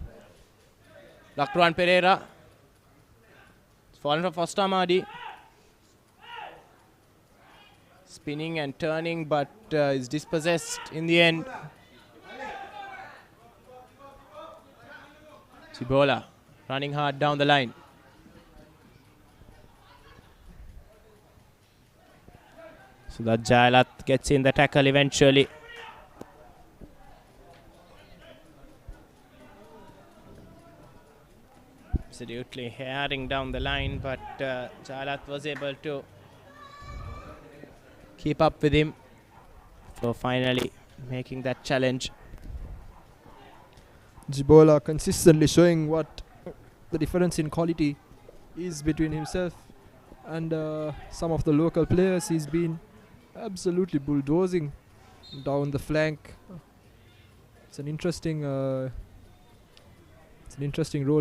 Lakruan Pereira. It's fallen from Fostamadi. Spinning and turning, but is dispossessed in the end. Jibola running hard down the line. So that Jayalat gets in the tackle eventually. Absolutely herring down the line, but Jayalat was able to keep up with him for finally making that challenge. Jibola consistently showing what the difference in quality is between himself and some of the local players. He's been absolutely bulldozing down the flank. It's an interesting role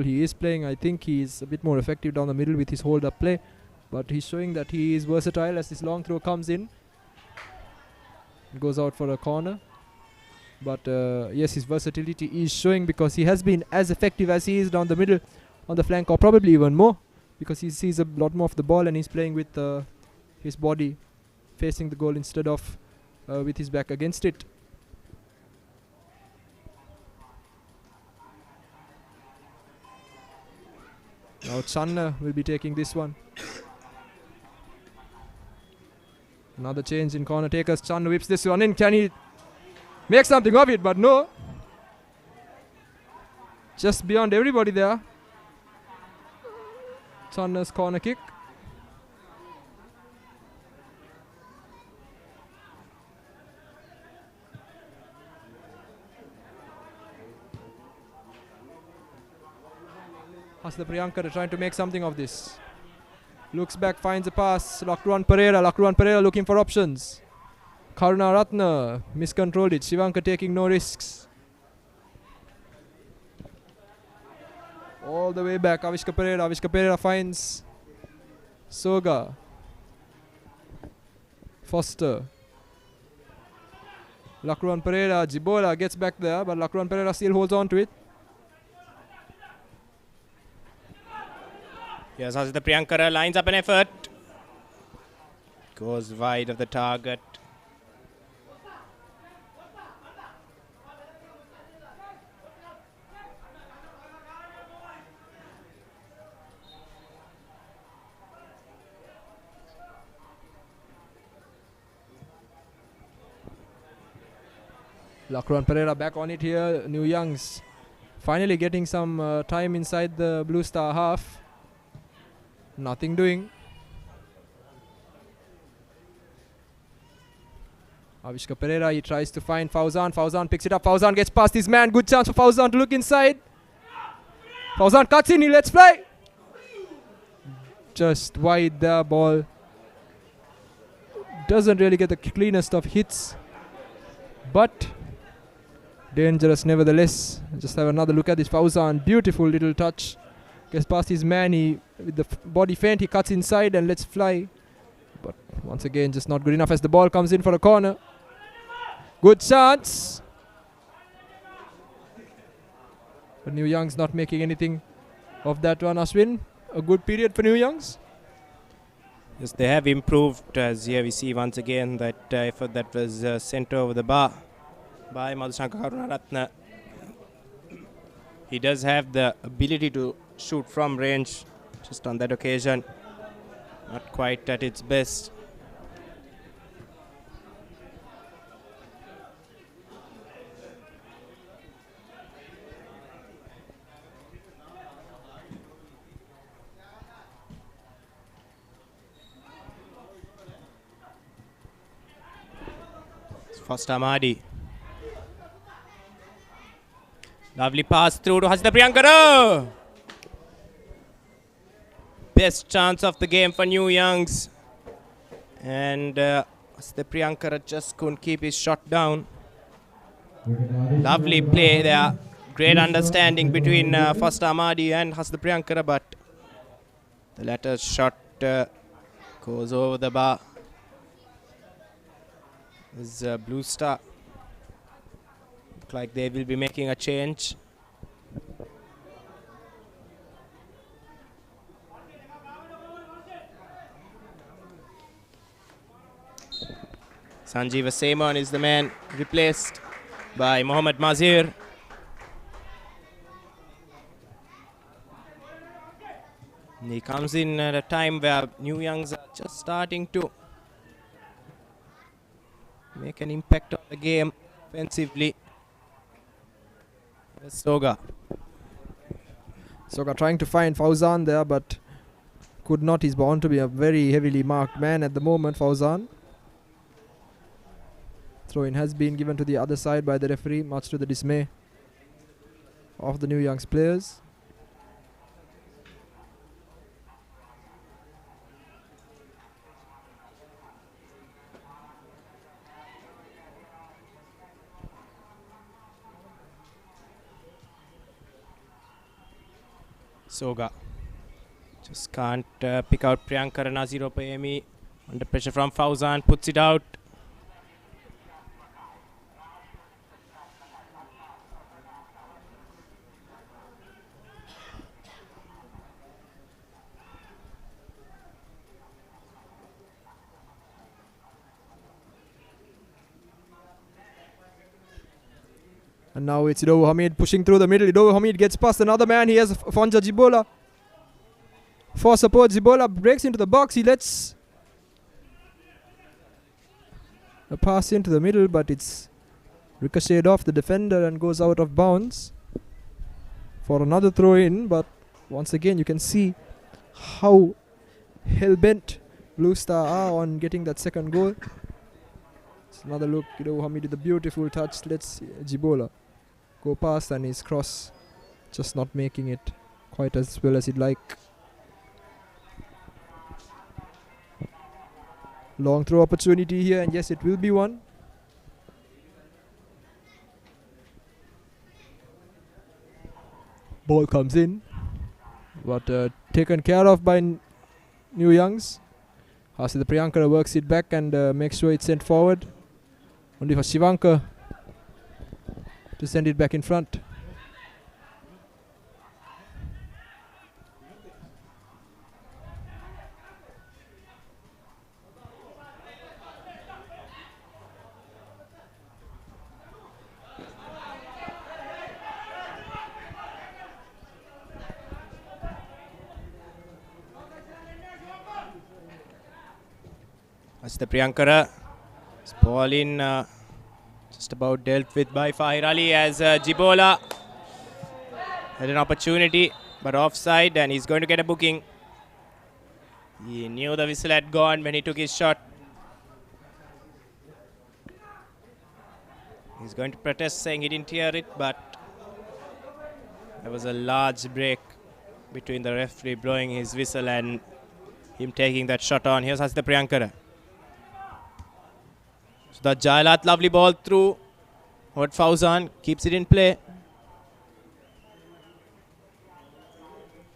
he is playing. I think he's a bit more effective down the middle with his hold-up play, but he's showing that he is versatile as this long throw comes in. It goes out for a corner. But yes, his versatility is showing because he has been as effective as he is down the middle on the flank, or probably even more, because he sees a lot more of the ball and he's playing with his body facing the goal instead of with his back against it. Now Channa will be taking this one. Another change in corner takers. Channa whips this one in. Can he make something of it? But no. Just beyond everybody there. Channa's corner kick. Hasla Priyankar trying to make something of this. Looks back, finds a pass. Lakruan Pereira looking for options. Karunaratne miscontrolled it. Shivanka taking no risks. All the way back. Avishka Pereira finds Soga. Foster. Lakruan Pereira. Jibola gets back there, but Lakruan Pereira still holds on to it. Here's Hasita Priyankara, lines up an effort. Goes wide of the target. Lakruan Pereira back on it here. New Youngs finally getting some time inside the Blue Star half. Nothing doing. Avishka Pereira, he tries to find Fauzan. Fauzan picks it up. Fauzan gets past his man. Good chance for Fauzan to look inside. Fauzan cuts in. He lets fly. Just wide the ball. Doesn't really get the cleanest of hits, but dangerous nevertheless. Just have another look at this Fauzan. Beautiful little touch. Gets past his man. He, with the body feint, he cuts inside and lets fly. But once again, just not good enough as the ball comes in for a corner. Good chance. But New Youngs not making anything of that one. Ashwin, a good period for New Youngs. Yes, they have improved, as here we see once again that effort that was sent over the bar by Madhushanka Karunaratne. He does have the ability to shoot from range, just on that occasion not quite at its best. First Amadi. Lovely pass through to Hasita Priyankara. Best chance of the game for New Youngs. And Hasita Priyankara just couldn't keep his shot down. Lovely play there. Great understanding between First Amadi and Hasita Priyankara, but the latter's shot goes over the bar. This Blue Star look like they will be making a change. Sanjeeva Seman is the man replaced by Mohammad Mazir. And he comes in at a time where New Youngs are just starting to make an impact on the game offensively. Soga. Soga trying to find Fauzan there, but could not. He's bound to be a very heavily marked man at the moment, Fauzan. Throw-in has been given to the other side by the referee, much to the dismay of the New Youngs players. Soga just can't pick out Priyankara. Naziro Payemi under pressure from Fauzan, puts it out. And now it's Idowu Hamid pushing through the middle. Idowu Hamid gets past another man. He has Fonja Jibola. For support, Jibola breaks into the box. He lets a pass into the middle, but it's ricocheted off the defender and goes out of bounds for another throw in. But once again, you can see how hell-bent Blue Star are on getting that second goal. It's another look. Idowu Hamid with a beautiful touch. Let's Jibola go past, and his cross just not making it quite as well as he'd like. Long throw opportunity here, and yes, it will be one. Ball comes in. but taken care of by New Youngs. Hasida Priyankara works it back and makes sure it's sent forward. Only for Shivankar to send it back in front. That's the Priyankara. This ball in just about dealt with by Fahir Ali as Jibola had an opportunity but offside, and he's going to get a booking. He knew the whistle had gone when he took his shot. He's going to protest saying he didn't hear it, but there was a large break between the referee blowing his whistle and him taking that shot on. Here's Hasida Priyankara. So the Jailat, lovely ball through. Hod Fauzan keeps it in play.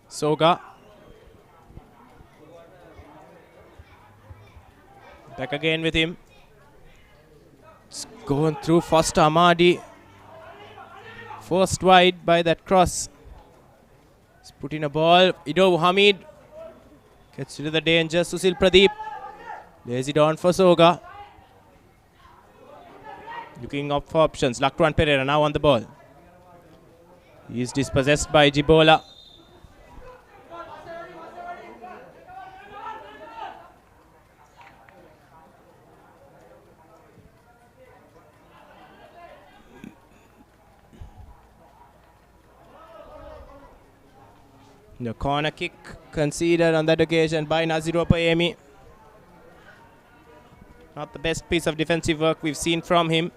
Soga. Back again with him. It's going through Foster Ahmadi. Forced wide by that cross. He's put in a ball. Ido Hamid gets rid of the danger. Susil Pradeep lays it on for Soga. Looking up for options. Lakruan Pereira now on the ball. He is dispossessed by Jibola. The corner kick conceded on that occasion by Naziro Payemi. Not the best piece of defensive work we've seen from him.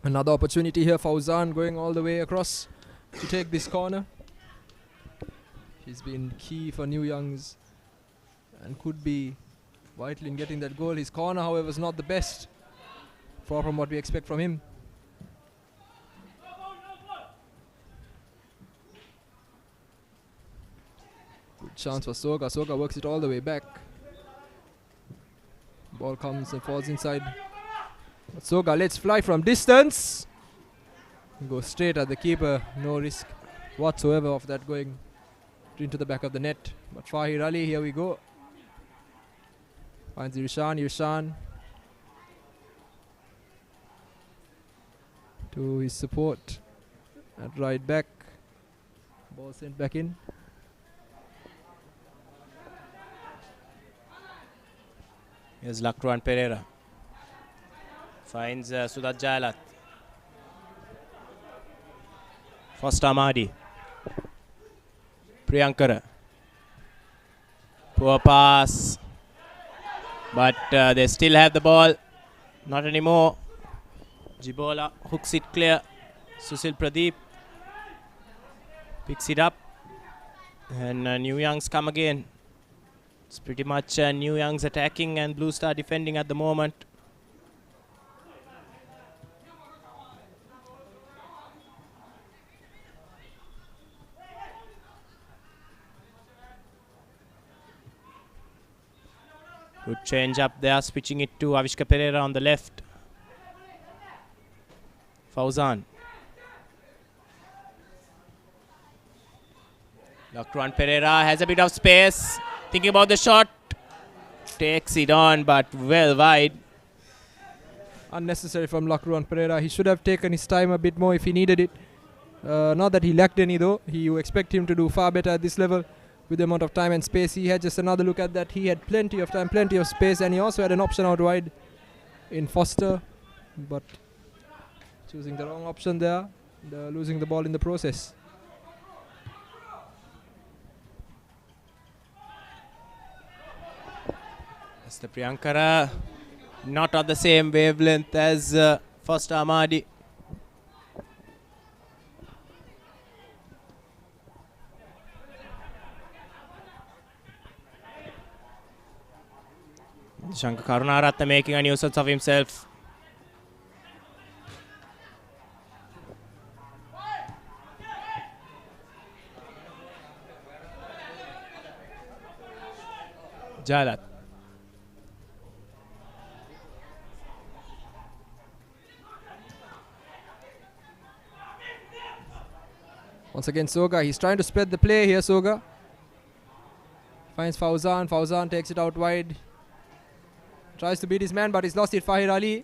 Another opportunity here. Fauzan going all the way across to take this corner. He's been key for New Youngs and could be vital in getting that goal. His corner, however, is not the best. Far from what we expect from him. Good chance for Soga. Soga works it all the way back. Ball comes and falls inside. But Soga lets fly from distance. Go straight at the keeper. No risk whatsoever of that going into the back of the net. But Fahir Ali, here we go. Finds Irshan to his support at right back. Ball sent back in. Here's Lakruan Pereira. Finds Sudat Jailat. First Ahmadi. Priyankara. Poor pass. But they still have the ball. Not anymore. Jibola hooks it clear. Susil Pradeep picks it up. And New Youngs come again. It's pretty much New Youngs attacking and Blue Star defending at the moment. Good change up there, switching it to Avishka Pereira on the left. Fauzan. Lakruan Pereira has a bit of space. Thinking about the shot. Takes it on, but well wide. Unnecessary from Lakruan Pereira. He should have taken his time a bit more if he needed it. Not that he lacked any though. You expect him to do far better at this level. With the amount of time and space he had. Just another look at that. He had plenty of time, plenty of space, and he also had an option out wide in Foster, but choosing the wrong option there, losing the ball in the process. That's the Priyankara, not on the same wavelength as Foster Ahmadi. Shankar Karunaratne making a nuisance of himself. Jalat. Once again, Soga. He's trying to spread the play here, Soga. Finds Fauzan. Fauzan takes it out wide. Tries to beat his man, but he's lost it. Fahir Ali.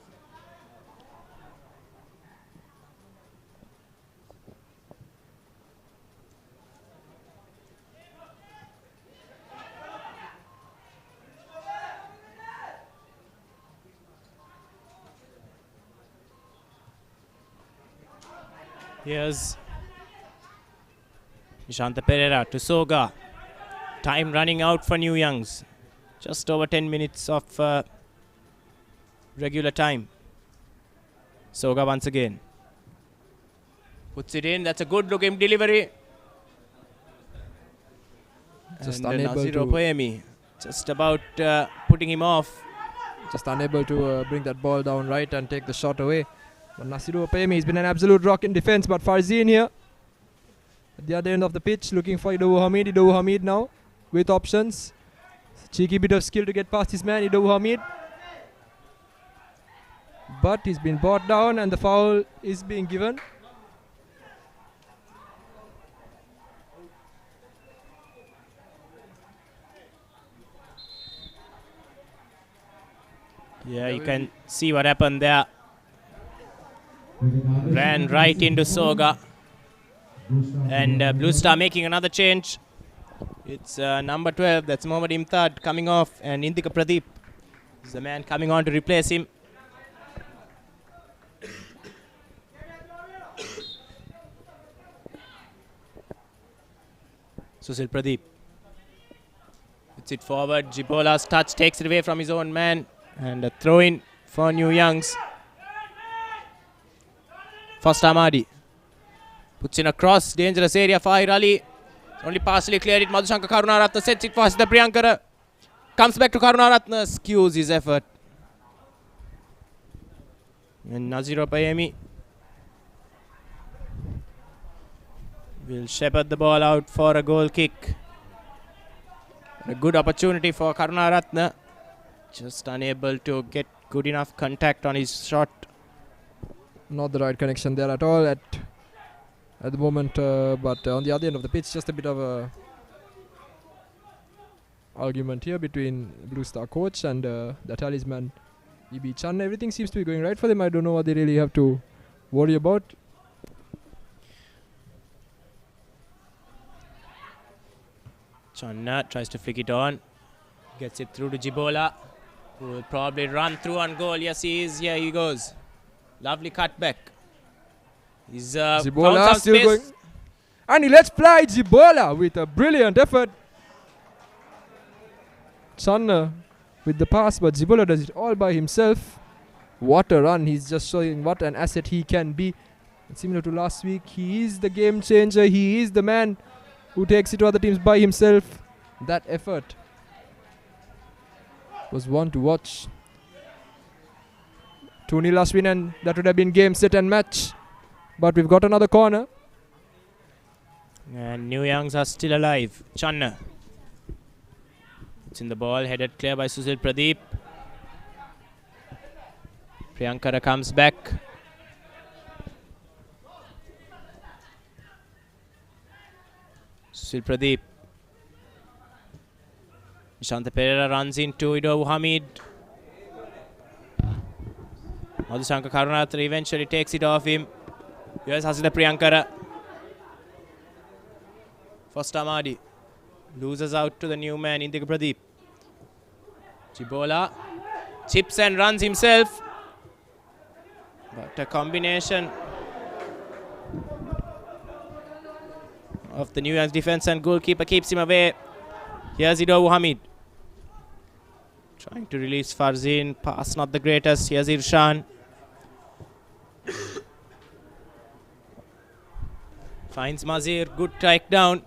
Here's Nishanta Pereira to Soga. Time running out for New Youngs. Just over 10 minutes of regular time. Soga once again. Puts it in. That's a good looking delivery. Just and unable Nazir to... Opoemi just about putting him off. Just unable to bring that ball down right and take the shot away. But Nasiru Opemi has been an absolute rock in defense. But Farzin here at the other end of the pitch looking for Idowu Hamid. Idowu Hamid now with options. Cheeky bit of skill to get past his man, Idowu Hamid. But he's been brought down and the foul is being given. Yeah, you can see what happened there. Ran right into Soga. And Blue Star making another change. It's number 12, that's Mohammad Imtad coming off, and Indika Pradeep is the man coming on to replace him. Susil Pradeep. Puts it forward. Jibola's touch takes it away from his own man. And a throw in for New Youngs. First Amadi. Puts in a cross. Dangerous area. Fahir Ali. Only partially cleared it. Madhushanka Karunaratne sets it for Hasida Priyankara. Comes back to Karunaratne. Skews his effort. And Nazir Opayemi will shepherd the ball out for a goal kick. A good opportunity for Karunaratne. Just unable to get good enough contact on his shot. Not the right connection there at all at the moment, but on the other end of the pitch, just a bit of a argument here between Blue Star coach and the talisman E.B. Chan. Everything seems to be going right for them. I don't know what they really have to worry about. Channa tries to flick it on. Gets it through to Jibola, who will probably run through on goal. Yes, he is. Here he goes. Lovely cutback. He's Jibola still going. And he lets fly Jibola with a brilliant effort. Channa with the pass, but Jibola does it all by himself. What a run. He's just showing what an asset he can be. And similar to last week, he is the game changer. He is the man who takes it to other teams by himself. That effort was one to watch. 2-0 last win, and that would have been game, set and match. But we've got another corner. And New Youngs are still alive. Channa. It's in the ball, headed clear by Susil Pradeep. Priyankara comes back. Susil Pradeep. Nishanta Pereira runs into Idowu Hamid. Madhushanka Karunaratne eventually takes it off him. Here's Hasida Priyankara. First Amadi. Loses out to the new man, Indika Pradeep. Jibola chips and runs himself. But a combination of the New Youngs defense and goalkeeper keeps him away. Here's Idowu Hamid. Trying to release Farzin. Pass not the greatest. Here's Irshan. Finds Mazir. Good takedown.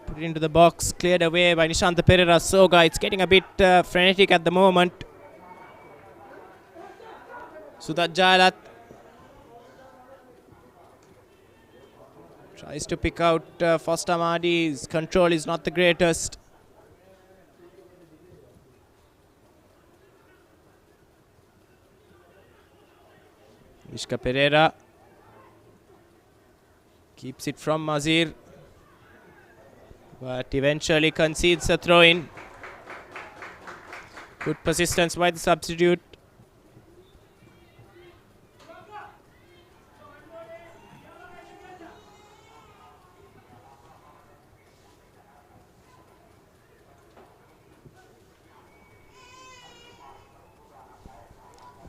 Put it into the box. Cleared away by Nishanta Pereira. Soga. It's getting a bit frenetic at the moment. Sudat Jalat tries to pick out Foster Mahdi's control is not the greatest. Vishka Pereira keeps it from Mazir, but eventually concedes a throw-in. Good persistence by the substitute.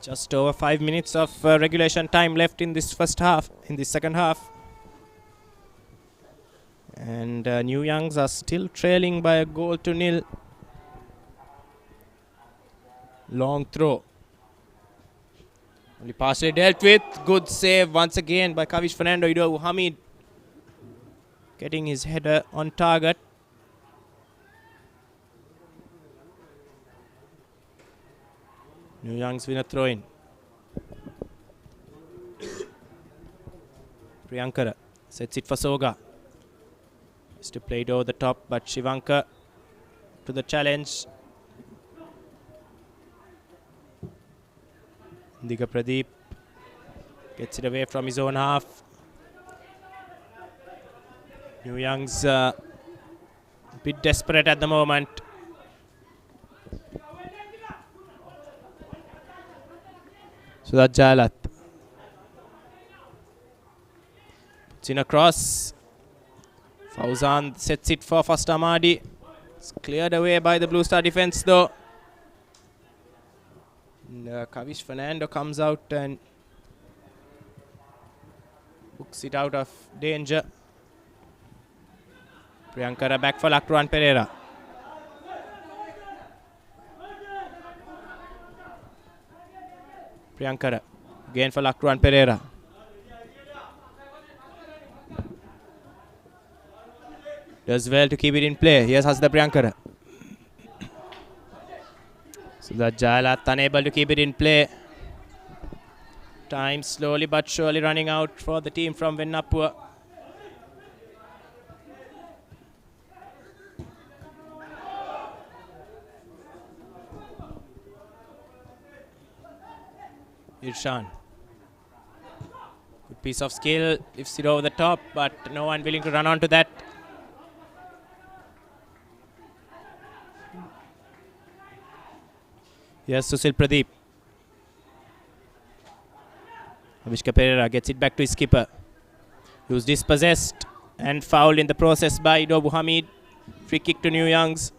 Just over 5 minutes of regulation time left in this second half. And New Youngs are still trailing by a goal to nil. Long throw. Only partially dealt with. Good save once again by Kavish Fernando. Ido Hamid getting his header on target. New Youngs win a throw-in. Priyankara sets it for Soga. Has to play it over the top, but Shivanka to the challenge. Diga Pradeep gets it away from his own half. New Youngs a bit desperate at the moment. Sudat Jalat puts in a cross. Fauzan sets it for First Amadi. It's cleared away by the Blue Star defense though. And, Kavish Fernando comes out and hooks it out of danger. Priyankara back for Lakruan Pereira. Priyankara again for Lakruan Pereira. Does well to keep it in play. Here's Hasda Priyankara. So that Jalat unable to keep it in play. Time slowly but surely running out for the team from Vennapur. Irshan. Good piece of skill. Lifts it over the top, but no one willing to run onto that. Yes, Susil Pradeep. Avishka Pereira gets it back to his skipper. He was dispossessed and fouled in the process by Dobu Hamid. Free kick to New Youngs.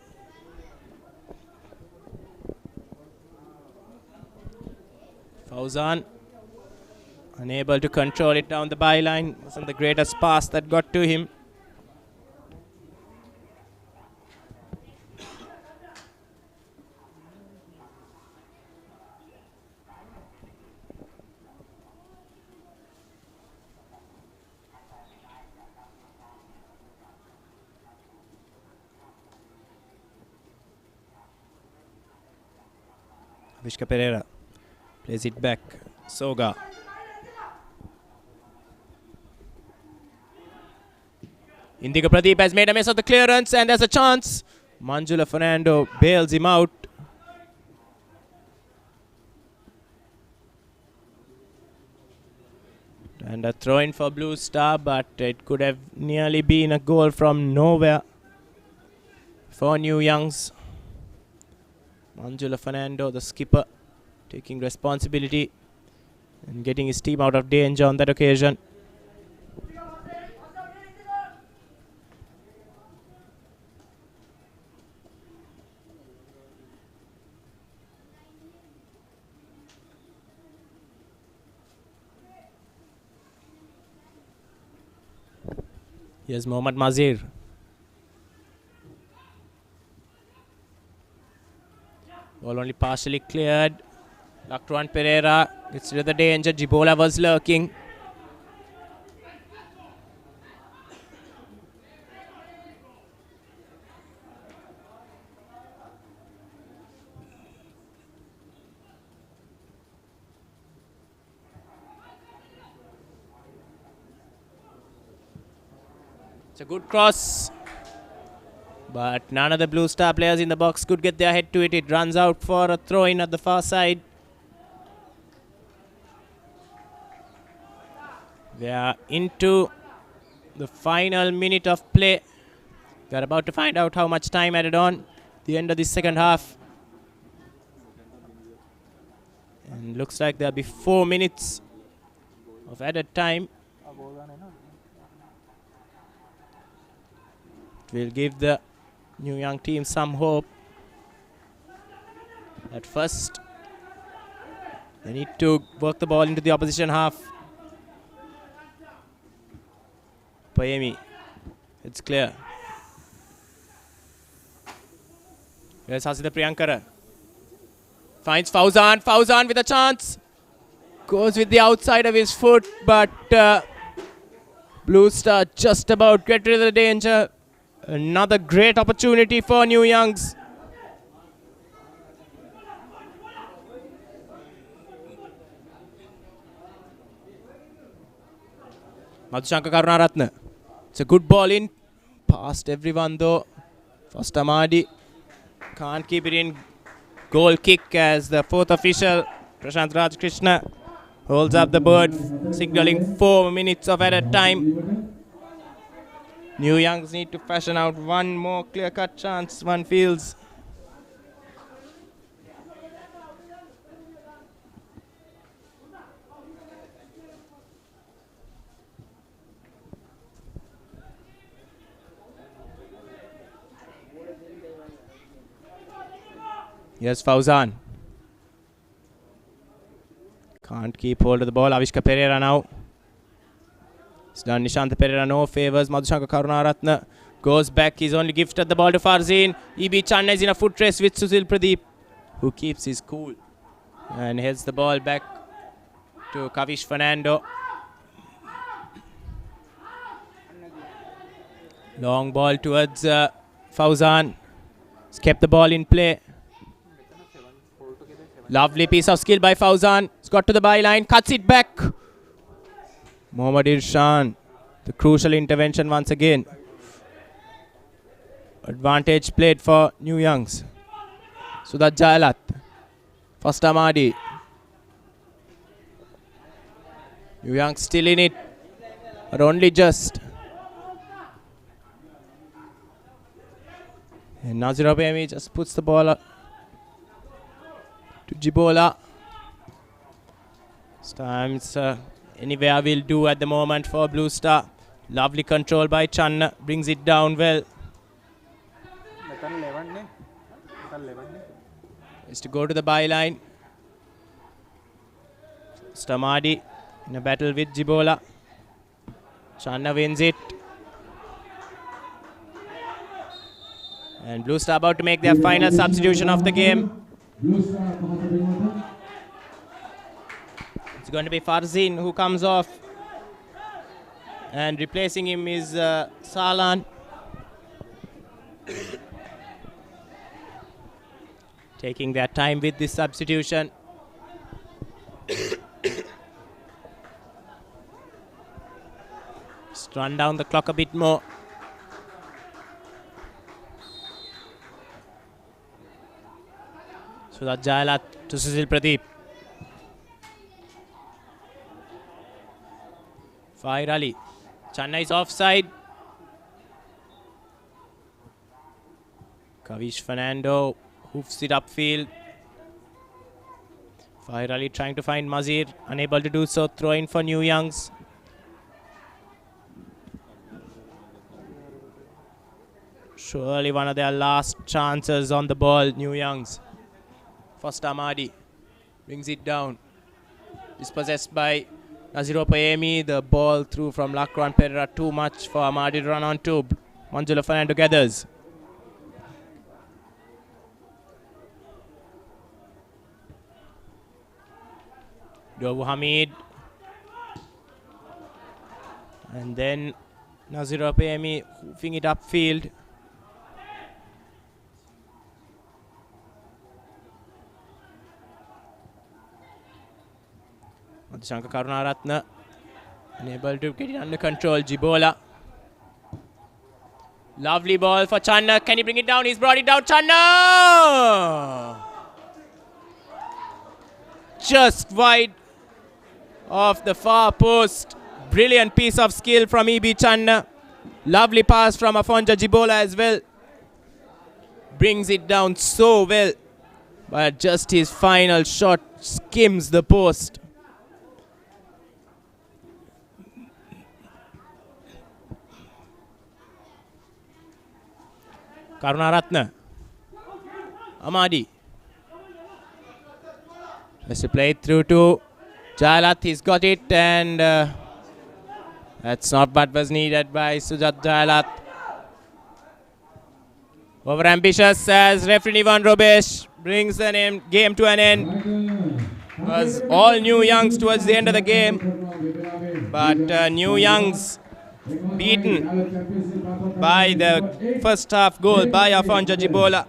Fauzan unable to control it down the byline. Wasn't the greatest pass that got to him. Vishka Pereira plays it back. Soga. Indiga Pradeep has made a mess of the clearance and there's a chance. Manjula Fernando bails him out. And a throw in for Blue Star, but it could have nearly been a goal from nowhere for New Youngs. Manjula Fernando, the skipper, taking responsibility and getting his team out of danger on that occasion. Here's Mohammad Mazir. Ball only partially cleared. Lakruan Pereira gets rid of the danger. Jibola was lurking. It's a good cross. But none of the Blue Star players in the box could get their head to it. It runs out for a throw-in at the far side. We are into the final minute of play. We are about to find out how much time added on the end of the second half. And looks like there'll be 4 minutes of added time. It will give the New Young team some hope. At first, they need to work the ball into the opposition half. Payemi, it's clear. Here's Hasida Priyankara. Finds Fauzan. Fauzan with a chance. Goes with the outside of his foot, but Blue Star just about get rid of the danger. Another great opportunity for New Youngs. Madhushanka Karunaratne. It's a good ball in. Past everyone though. First Amadi. Can't keep it in. Goal kick as the fourth official, Prashant Rajkrishna, holds up the bird, signaling 4 minutes of added time. New Youngs need to fashion out one more clear-cut chance, one feels. Here's Fauzan. Can't keep hold of the ball. Avishka Pereira now. It's done. Nishant Pereira no favors. Madhushanka Karunaratne goes back. He's only gifted the ball to Farzin. E.B. Channa is in a foot race with Susil Pradeep, who keeps his cool and heads the ball back to Kavish Fernando. Long ball towards Fauzan. He's kept the ball in play. Lovely piece of skill by Fauzan. It's got to the byline, cuts it back. Mohammad Irshan, the crucial intervention once again. Advantage played for New Youngs. Sudat Jayalat. First Amadi. New Youngs still in it, but only just. And Nazir Abemi just puts the ball up to Jibola. This time it's anywhere will do at the moment for Blue Star. Lovely control by Channa, brings it down well. Is to go to the byline. Stamadi in a battle with Jibola. Channa wins it. And Blue Star about to make their final substitution of the game. It's going to be Farzin who comes off, and replacing him is Salan. Taking their time with this substitution. Just run down the clock a bit more. Sudat Jayalat to Susil Pradeep. Fahir Ali. Channa is offside. Kavish Fernando hoofs it upfield. Fahir Ali trying to find Mazir. Unable to do so. Throw in for New Youngs. Surely one of their last chances on the ball, New Youngs. First Amadi brings it down. Dispossessed by Naziro Payemi. The ball through from Lakran Pereira. Too much for Amadi to run on to. Manjula Fernando gathers. Dobu Hamid. And then Naziro Payemi hoofing it upfield. Madhushanka Karunaratne unable to get it under control. Jibola. Lovely ball for Channa. Can he bring it down? He's brought it down. Channa! Just wide of the far post. Brilliant piece of skill from E.B. Channa. Lovely pass from Afonso Jibola as well. Brings it down so well. But just his final shot skims the post. Karunaratne. Amadi. Has to play it through to Jayalat. He's got it, and that's not what was needed by Sujat Jayalat. Overambitious as referee Ivan Robesh brings the game to an end. Was all New Youngs towards the end of the game, but New Youngs beaten by the first half goal by Afonso Jibola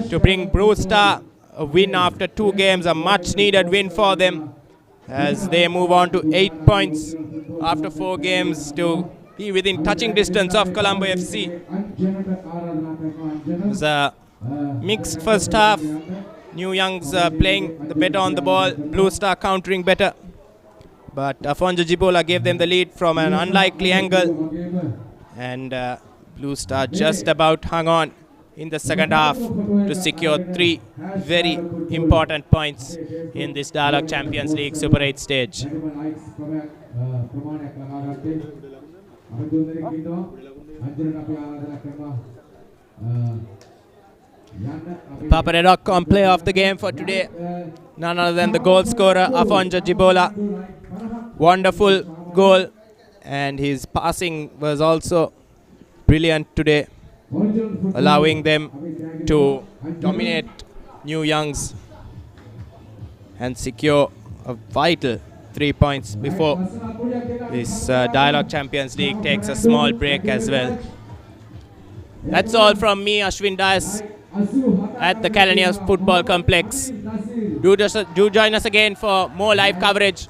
to bring Blue Star a win after 2 games, a much needed win for them as they move on to 8 points after 4 games to be within touching distance of Colombo FC. It was a mixed first half. New Youngs playing the better on the ball, Blue Star countering better. But Afonso Jibola gave them the lead from an unlikely angle. And Blue Star just about hung on in the second half to secure 3 very important points in this Dialog Champions League Super 8 stage. ThePapare.com player of the game for today, none other than the goal scorer Afonso Jibola. Wonderful goal, and his passing was also brilliant today, allowing them to dominate New Youngs and secure a vital 3 points before this Dialog Champions League takes a small break as well. That's all from me, Ashwin Das, at the Kalanias Football Complex. Do join us again for more live coverage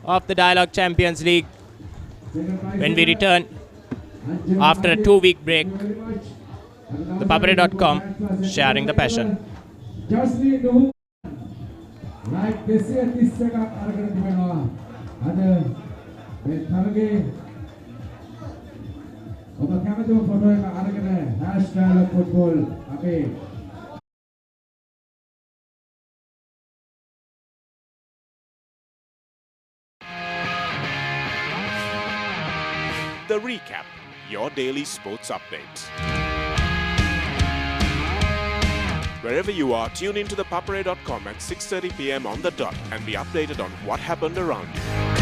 of the Dialog Champions League when we return after a 2-week break. ThePapare.com, sharing the passion. Like this year, this second argan ada targe oba kamera photo ka argan hashtag football abe. The Recap, your daily sports update. Wherever you are, tune into ThePapare.com at 6:30 p.m. on the dot and be updated on what happened around you.